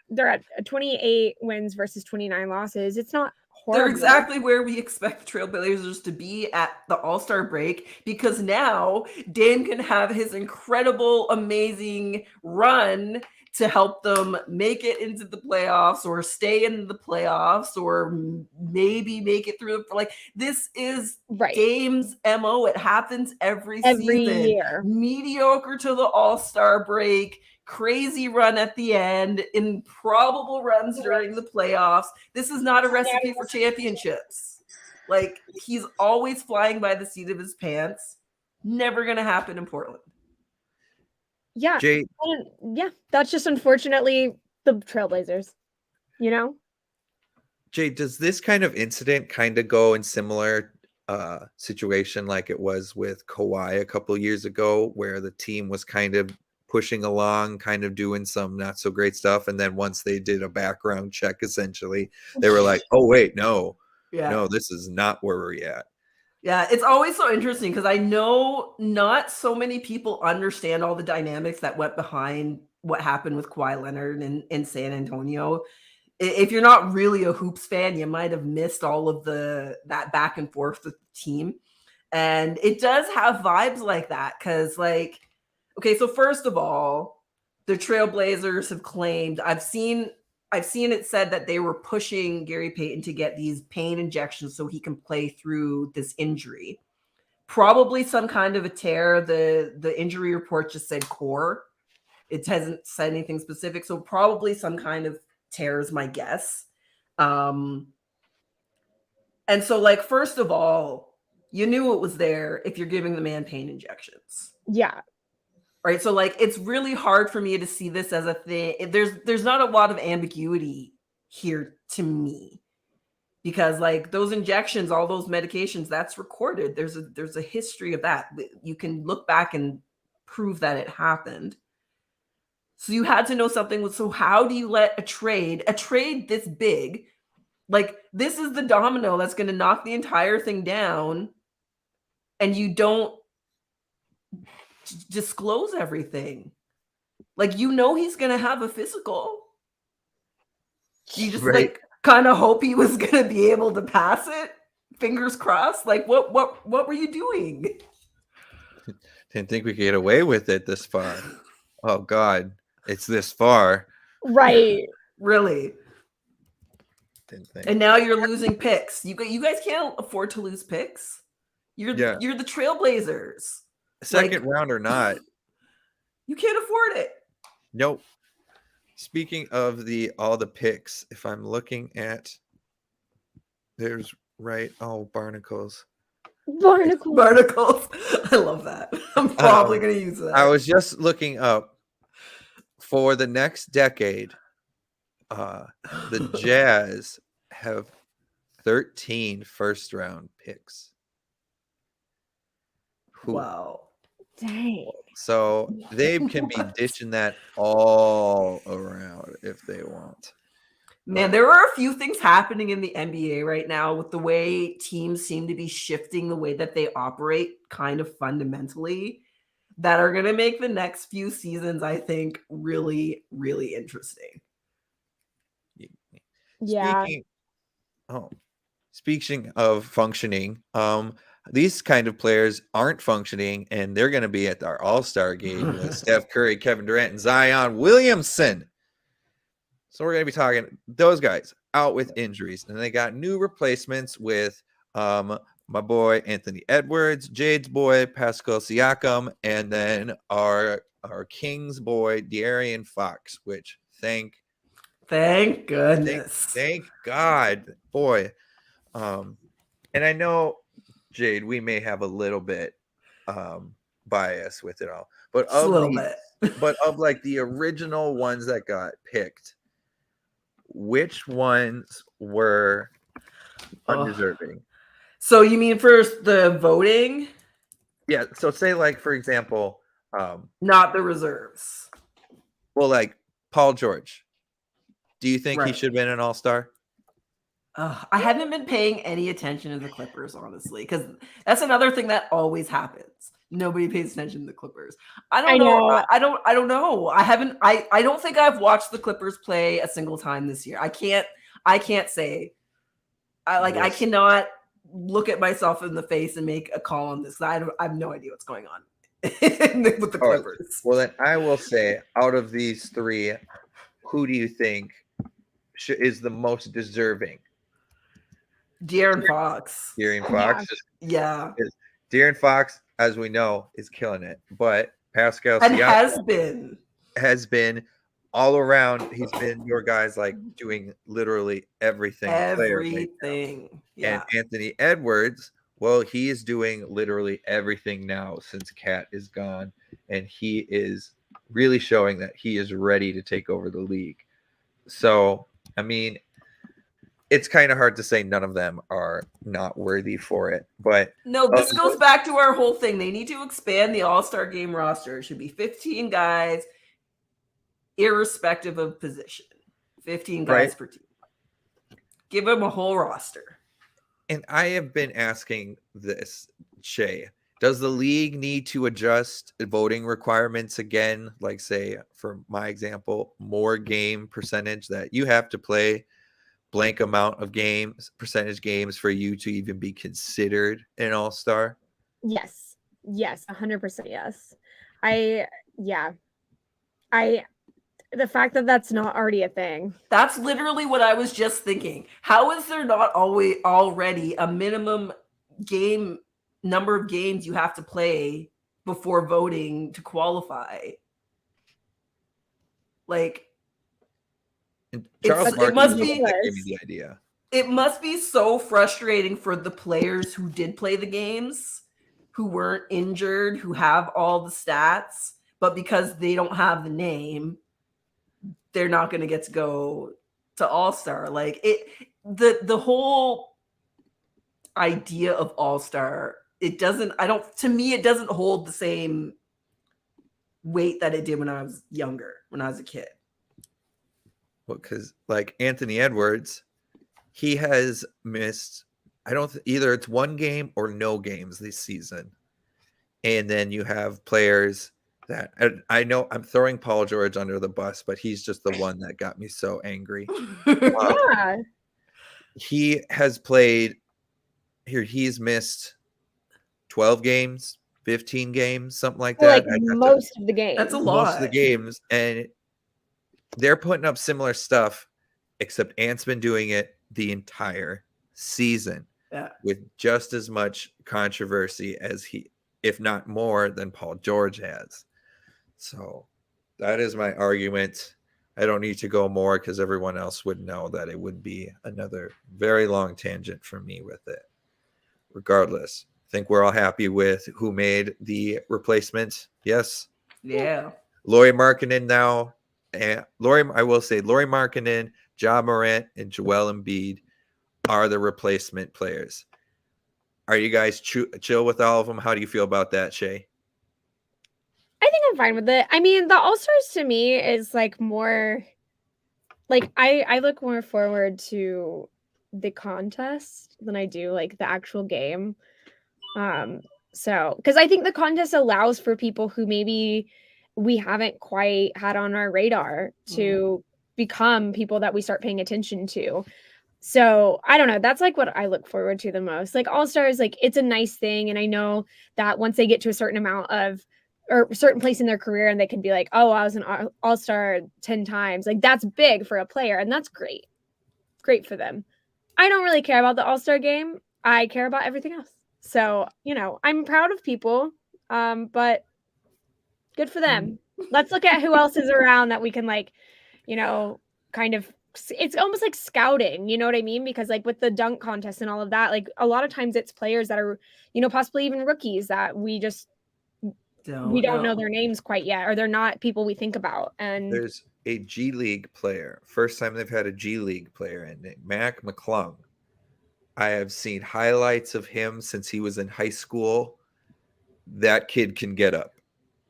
They're at 28 wins versus 29 losses. It's not horrible. They're exactly where we expect the Trailblazers to be at the All-Star break, because now Dame can have his incredible, amazing run to help them make it into the playoffs or stay in the playoffs or maybe make it through. Like, this is Dame's MO. It happens every season. Year. Mediocre to the All-Star break, crazy run at the end, improbable runs during the playoffs. This is not a recipe for championships. Like, he's always flying by the seat of his pants. Never going to happen in Portland. Yeah. Jade. Yeah, that's just unfortunately the Trailblazers, you know? Jade, does this kind of incident kind of go in similar situation like it was with Kawhi a couple of years ago, where the team was kind of pushing along, kind of doing some not so great stuff, and then once they did a background check, essentially, they were like, oh, wait, no, this is not where we're at. Yeah, it's always so interesting because I know not so many people understand all the dynamics that went behind what happened with Kawhi Leonard in San Antonio. If you're not really a hoops fan, you might have missed all of that back and forth with the team. And it does have vibes like that because, like, okay, so first of all, the Trailblazers have claimed, I've seen it said that they were pushing Gary Payton to get these pain injections so he can play through this injury. Probably some kind of a tear. The injury report just said core. It hasn't said anything specific. So probably some kind of tear is my guess. And so, like, first of all, you knew it was there if you're giving the man pain injections. Yeah. Right. So like, it's really hard for me to see this as a thing. There's not a lot of ambiguity here to me, because like those injections, all those medications, that's recorded. There's a history of that. You can look back and prove that it happened. So you had to know something was, so how do you let a trade this big, like this is the domino that's going to knock the entire thing down, and you don't disclose everything? Like, you know, he's gonna have a physical. You just like kind of hope he was gonna be able to pass it. Fingers crossed. Like, what were you doing? Didn't think we could get away with it this far. Oh God, it's this far. Right. Really. Didn't think. And now you're losing picks. You guys can't afford to lose picks. You're the Trailblazers. Second round or not, you can't afford it. Nope. Speaking of all the picks, if I'm looking at, there's barnacles. Barnacles. I love that. I'm probably going to use that. I was just looking up for the next decade. The Jazz have 13 first round picks. Wow. Dang. So they can be dishing that all around if they want. Man, there are a few things happening in the NBA right now with the way teams seem to be shifting the way that they operate kind of fundamentally that are going to make the next few seasons, I think, really, really interesting. Yeah. Speaking of functioning, these kind of players aren't functioning, and they're going to be at our All-Star game with Steph Curry, Kevin Durant, and Zion Williamson. So we're going to be talking those guys out with injuries, and they got new replacements with my boy Anthony Edwards, Jade's boy Pascal Siakam, and then our Kings boy De'Aaron Fox. Which thank goodness, thank God, boy. And I know, Jade, we may have a little bit bias with it all, but of like the original ones that got picked, which ones were undeserving? So you mean first the voting? Yeah. So say like, for example, not the reserves. Well, like Paul George. Do you think he should have been an all-star? I haven't been paying any attention to the Clippers, honestly, because that's another thing that always happens. Nobody pays attention to the Clippers. I don't know. I don't know. I don't think I've watched the Clippers play a single time this year. I can't say. I cannot look at myself in the face and make a call on this. I have no idea what's going on with the Clippers. Right. Well, then I will say, out of these three, who do you think is the most deserving? De'Aaron Fox. De'Aaron Fox. Yeah. De'Aaron Fox, as we know, is killing it. But Pascal and Siakam has been all around. He's been your guys like doing literally everything. Everything. Yeah. And Anthony Edwards, well, he is doing literally everything now since Kat is gone. And he is really showing that he is ready to take over the league. So, I mean, it's kind of hard to say none of them are not worthy for it. But no, this goes back to our whole thing. They need to expand the All-Star game roster. It should be 15 guys, irrespective of position. 15 guys per team. Give them a whole roster. And I have been asking this, Shay. Does the league need to adjust voting requirements again? Like, say, for my example, more game percentage that you have to play blank amount of percentage games for you to even be considered an all-star? Yes, 100% yes. The fact that that's not already a thing. That's literally what I was just thinking. How is there not already a minimum number of games you have to play before voting to qualify? Like, it must be that gave me the idea. It must be so frustrating for the players who did play the games, who weren't injured, who have all the stats, but because they don't have the name, they're not going to get to go to All-Star. Like the whole idea of All-Star, it doesn't hold the same weight that it did when I was younger, when I was a kid. Well, because like Anthony Edwards, he has missed, either it's one game or no games this season. And then you have players that I know I'm throwing Paul George under the bus, but he's just the one that got me so angry. He has played here. He's missed 12 games, 15 games, something like that. Like most of the games. That's a lot. Most of the games. And they're putting up similar stuff, except Ant's been doing it the entire season with just as much controversy as he, if not more, than Paul George has. So that is my argument. I don't need to go more because everyone else would know that it would be another very long tangent for me with it. Regardless, I think we're all happy with who made the replacement. Yes? Yeah. Lauri Markkanen now. I will say Lauri Markkanen, Ja Morant, and Joel Embiid are the replacement players. Are you guys chill with all of them? How do you feel about that, Shay? I think I'm fine with it. I mean, the All-Stars to me is like more like I look more forward to the contest than I do like the actual game. So because I think the contest allows for people who maybe we haven't quite had on our radar to become people that we start paying attention to. So I don't know. That's like what I look forward to the most. Like All-Stars, like it's a nice thing. And I know that once they get to a certain amount of or a certain place in their career and they can be like, oh, I was an All-Star 10 times. Like that's big for a player. And that's great. Great for them. I don't really care about the All-Star game. I care about everything else. So, you know, I'm proud of people. But good for them. Let's look at who else is around that we can like, you know, kind of it's almost like scouting, you know what I mean? Because like with the dunk contest and all of that, like a lot of times it's players that are, you know, possibly even rookies that we just we don't know their names quite yet, or they're not people we think about. And there's a G League player. First time they've had a G League player in it, Mac McClung. I have seen highlights of him since he was in high school. That kid can get up.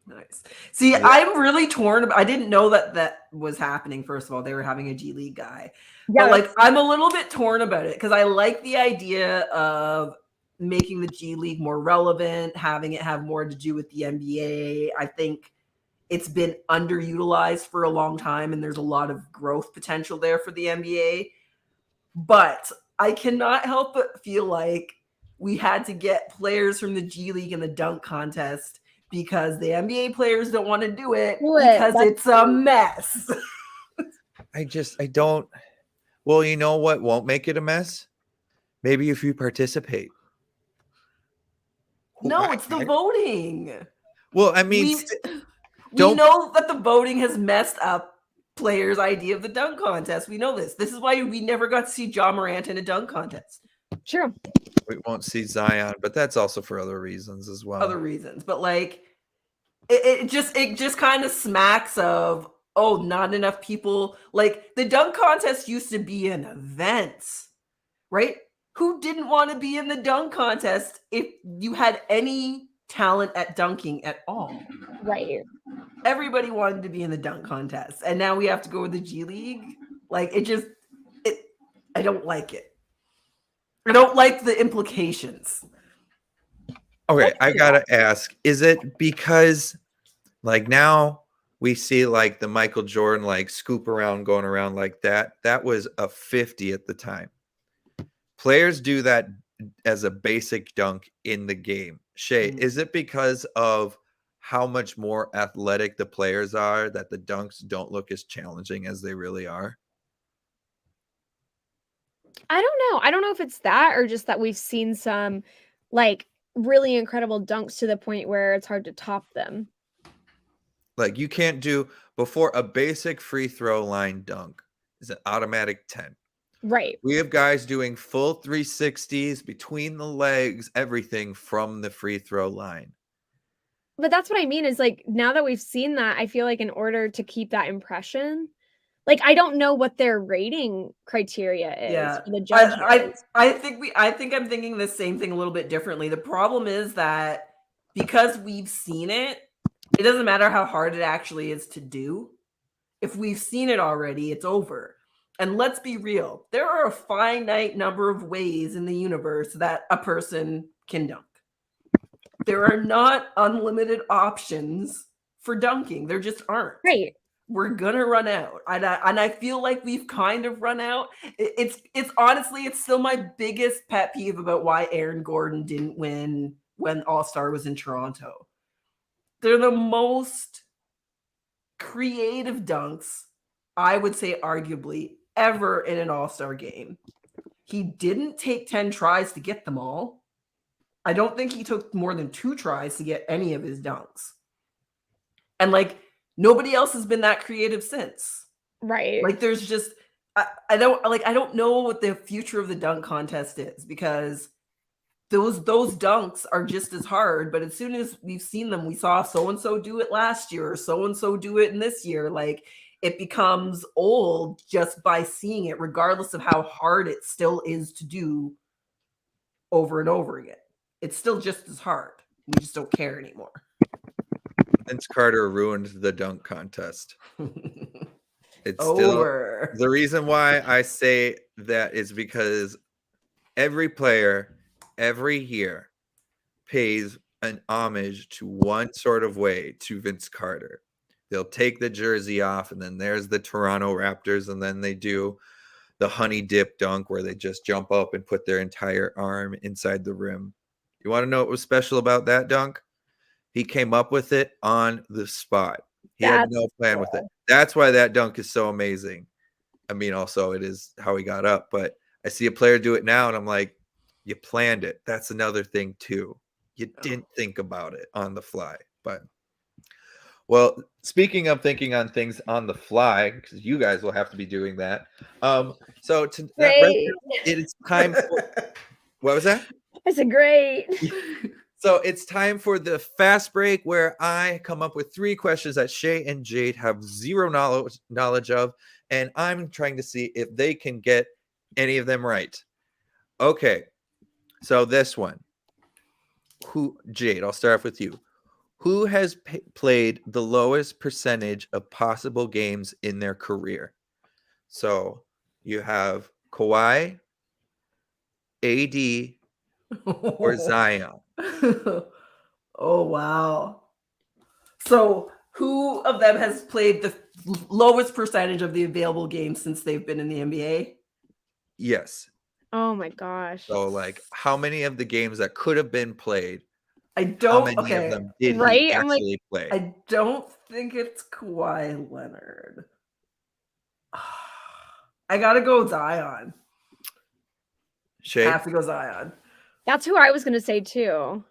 Nice. See, yeah. I'm really torn. I didn't know that was happening. First of all, they were having a G League guy. Yeah. But like, I'm a little bit torn about it because I like the idea of making the G League more relevant, having it have more to do with the NBA. I think it's been underutilized for a long time, and there's a lot of growth potential there for the NBA. But I cannot help but feel like we had to get players from the G League in the dunk contest because the NBA players don't want to do it because it's a mess. I don't. Well, you know what won't make it a mess? Maybe if you participate. No, it's the voting. Well, I mean, we know that the voting has messed up players' idea of the dunk contest. We know this. This is why we never got to see Ja Morant in a dunk contest. Sure. We won't see Zion, but that's also for other reasons as well. Other reasons. But like it just kind of smacks of, oh, not enough people. Like the dunk contest used to be an event, right? Who didn't want to be in the dunk contest if you had any talent at dunking at all? Right. Everybody wanted to be in the dunk contest. And now we have to go with the G League. Like I don't like it. I don't like the implications. Okay, I gotta ask, is it because like now we see like the Michael Jordan like scoop around going around like that? That was a 50 at the time. Players do that as a basic dunk in the game. Shay, is it because of how much more athletic the players are that the dunks don't look as challenging as they really are? I don't know. I don't know if it's that or just that we've seen some like really incredible dunks to the point where it's hard to top them. Like you can't do before a basic free throw line dunk is an automatic 10. Right. We have guys doing full 360s between the legs, everything from the free throw line. But that's what I mean is like now that we've seen that, I feel like in order to keep that impression, like I don't know what their rating criteria is for the judges. I think I'm thinking the same thing a little bit differently. The problem is that because we've seen it, it doesn't matter how hard it actually is to do. If we've seen it already, it's over. And let's be real. There are a finite number of ways in the universe that a person can dunk. There are not unlimited options for dunking. There just aren't. Right. We're gonna run out, and I feel like we've kind of run out. It's honestly, it's still my biggest pet peeve about why Aaron Gordon didn't win when All-Star was in Toronto. They're the most creative dunks, I would say, arguably, ever in an All-Star game. He didn't take 10 tries to get them all. I don't think he took more than 2 tries to get any of his dunks. And like, nobody else has been that creative since. Right. Like there's just I don't know what the future of the dunk contest is because those dunks are just as hard, but as soon as we've seen them, we saw so-and-so do it last year or so-and-so do it in this year. Like it becomes old just by seeing it, regardless of how hard it still is to do over and over again. It's still just as hard. We just don't care anymore. Vince Carter ruined the dunk contest. It's Over. still the reason why I say that is because every player every year pays an homage to one sort of way to Vince Carter. They'll take the jersey off, and then there's the Toronto Raptors, and then they do the honey dip dunk where they just jump up and put their entire arm inside the rim. You want to know what was special about that dunk? He came up with it on the spot. He had no plan with it. That's why that dunk is so amazing. I mean, also it is how he got up, but I see a player do it now and I'm like, you planned it. That's another thing too. You didn't think about it on the fly. But well, speaking of thinking on things on the fly, because you guys will have to be doing that. So right now, it is time for what was that? I said great. So it's time for the fast break where I come up with 3 questions that Shay and Jade have zero knowledge of, and I'm trying to see if they can get any of them right. Okay, so this one. Jade, I'll start off with you. Who has played the lowest percentage of possible games in their career? So you have Kawhi, AD, or Zion. Oh, wow. So who of them has played the lowest percentage of the available games since they've been in the NBA? Yes. Oh my gosh. So like how many of the games that could have been played, I don't. how many of them did Right? he I'm like, actually play? I don't think it's Kawhi Leonard. I gotta go Zion. Shay? I have to go Zion. that's who I was gonna say too.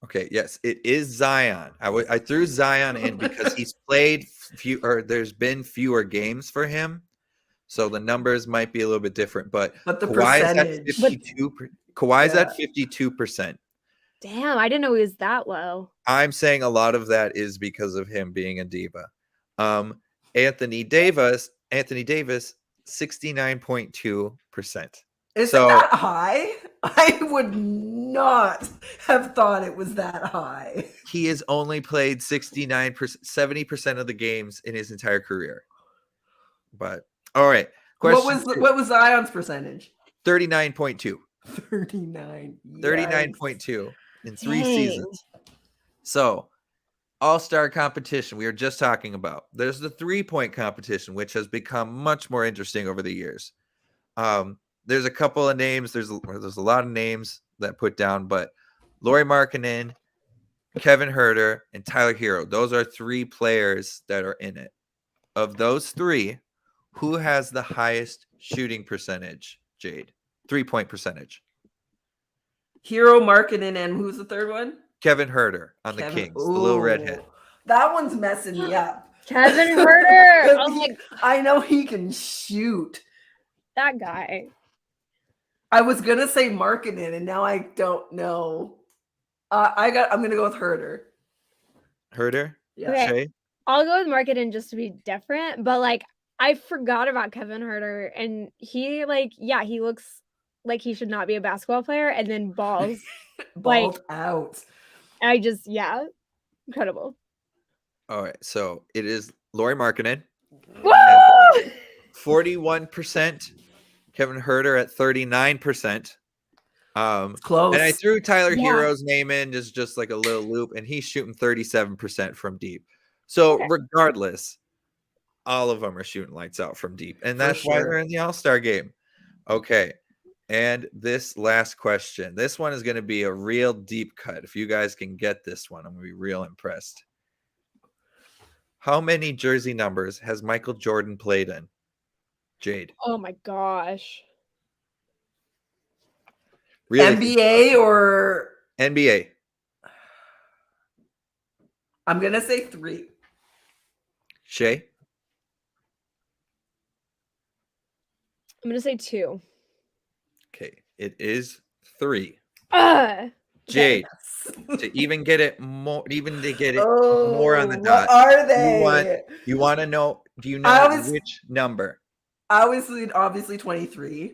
Okay, yes, it is Zion. I threw Zion in because he's played there's been fewer games for him. So the numbers might be a little bit different, but the Kawhi percentage. is at 52. Kawhi's at 52%. Damn, I didn't know he was that low. I'm saying a lot of that is because of him being a diva. Anthony Davis, 69.2%. Isn't that high? I would not have thought it was that high. He has only played 70% of the games in his entire career. But all right. What was Zion's percentage? 39.2. 39. 39.2 in 3 seasons. So, all-star competition we were just talking about. There's the 3-point competition, which has become much more interesting over the years. There's a couple of names. There's a lot of names that put down, but Lauri Markkanen, Kevin Huerter, and Tyler Hero. Those are 3 players that are in it. Of those 3, who has the highest shooting percentage, Jade? 3-point percentage. Hero, Markkanen, and who's the third one? Kevin Huerter on the Kings, the little redhead. That one's messing me up. Kevin Huerter. Oh I know he can shoot. That guy. I was gonna say Markkanen, and now I don't know. I'm gonna go with Huerter. Huerter? Yeah. Okay. Shay? I'll go with Markkanen just to be different, but like I forgot about Kevin Huerter, and he he looks like he should not be a basketball player, and then balls out. Incredible. All right, so it is Lauri Markkanen. Woo! 41%. Kevin Huerter at 39%. Close. And I threw Tyler Hero's name in just like a little loop, and he's shooting 37% from deep. So regardless, all of them are shooting lights out from deep, and that's why they're in the All-Star game. Okay, and this last question. This one is going to be a real deep cut. If you guys can get this one, I'm going to be real impressed. How many jersey numbers has Michael Jordan played in? Jade. Oh my gosh. Really? NBA or NBA? I'm gonna say 3. Shay? I'm gonna say 2. Okay, it is 3. Okay. Jade, to even get it more, more on the dot. What are they? You want to know? Do you know which number? Obviously 23.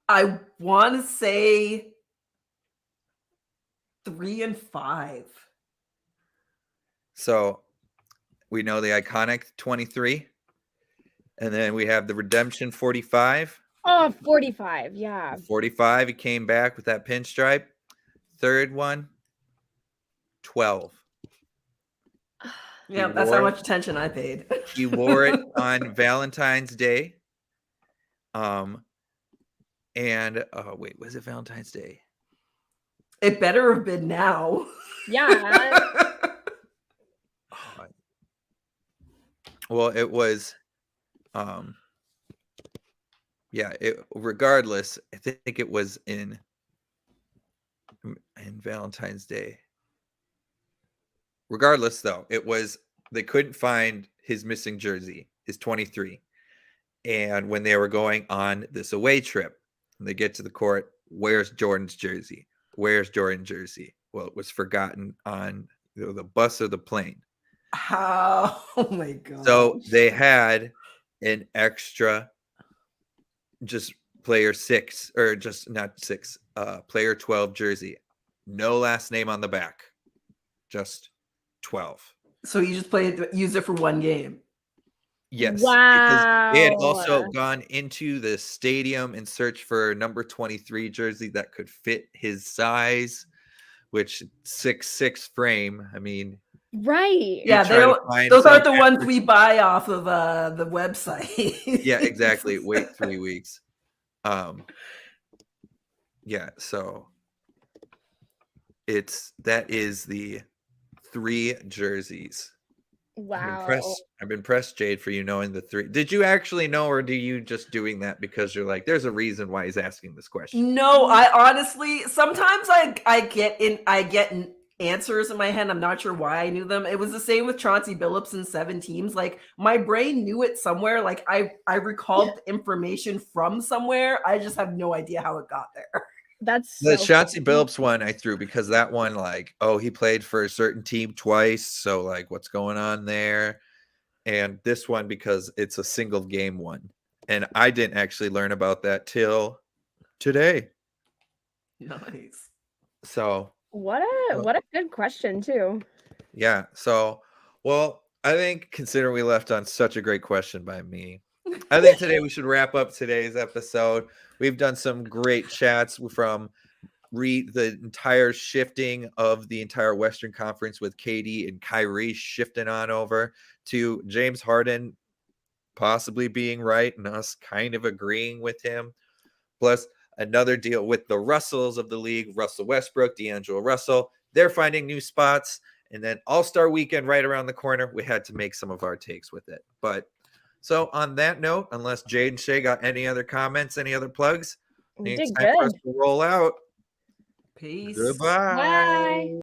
I want to say 3 and 5. So we know the iconic 23. And then we have the redemption 45. Oh, 45. Yeah. 45, he came back with that pinstripe. Third one, 12. Yeah, that's how much attention I paid. He wore it on Valentine's Day. And wait, was it Valentine's Day? It better have been now. Yeah. Well, it was regardless, I think it was in Valentine's Day. Regardless, though, they couldn't find his missing jersey, his 23. And when they were going on this away trip, and they get to the court, where's Jordan's jersey? Where's Jordan's jersey? Well, it was forgotten on the bus or the plane. How? Oh my God. So they had an extra just player 6, or just not 6, player 12 jersey. No last name on the back. Just 12. So you just used it for one game. Yes. Wow. Because they had also gone into the stadium and searched for number 23 jersey that could fit his size, which 6'6" frame. I mean, right. Yeah, those aren't the ones we buy off of the website. Yeah, exactly. Wait 3 weeks. Yeah, so that is the 3 jerseys. Wow. I'm impressed, Jade, for you knowing the 3. Did you actually know, or do you just doing that because you're like, there's a reason why he's asking this question? No, I honestly, sometimes I get answers in my head. I'm not sure why I knew them. It was the same with Chauncey Billups in 7 teams. Like, my brain knew it somewhere. Like, I recalled information from somewhere. I just have no idea how it got there. That's the Chauncey Billups one I threw because that one, like, oh, he played for a certain team twice, so like, what's going on there? And this one because it's a single game one, and I didn't actually learn about that till today. Nice. So what a good question too. Yeah. So, well, I think considering we left on such a great question by me, I think today we should wrap up today's episode. We've done some great chats from the entire shifting of the entire Western Conference with KD and Kyrie shifting on over to James Harden possibly being right and us kind of agreeing with him. Plus another deal with the Russells of the league, Russell Westbrook, D'Angelo Russell. They're finding new spots. And then All-Star Weekend right around the corner. We had to make some of our takes with it. But so on that note, unless Jade and Shay got any other comments, any other plugs, You it's did time for us good. to roll out. Peace. Goodbye. Bye.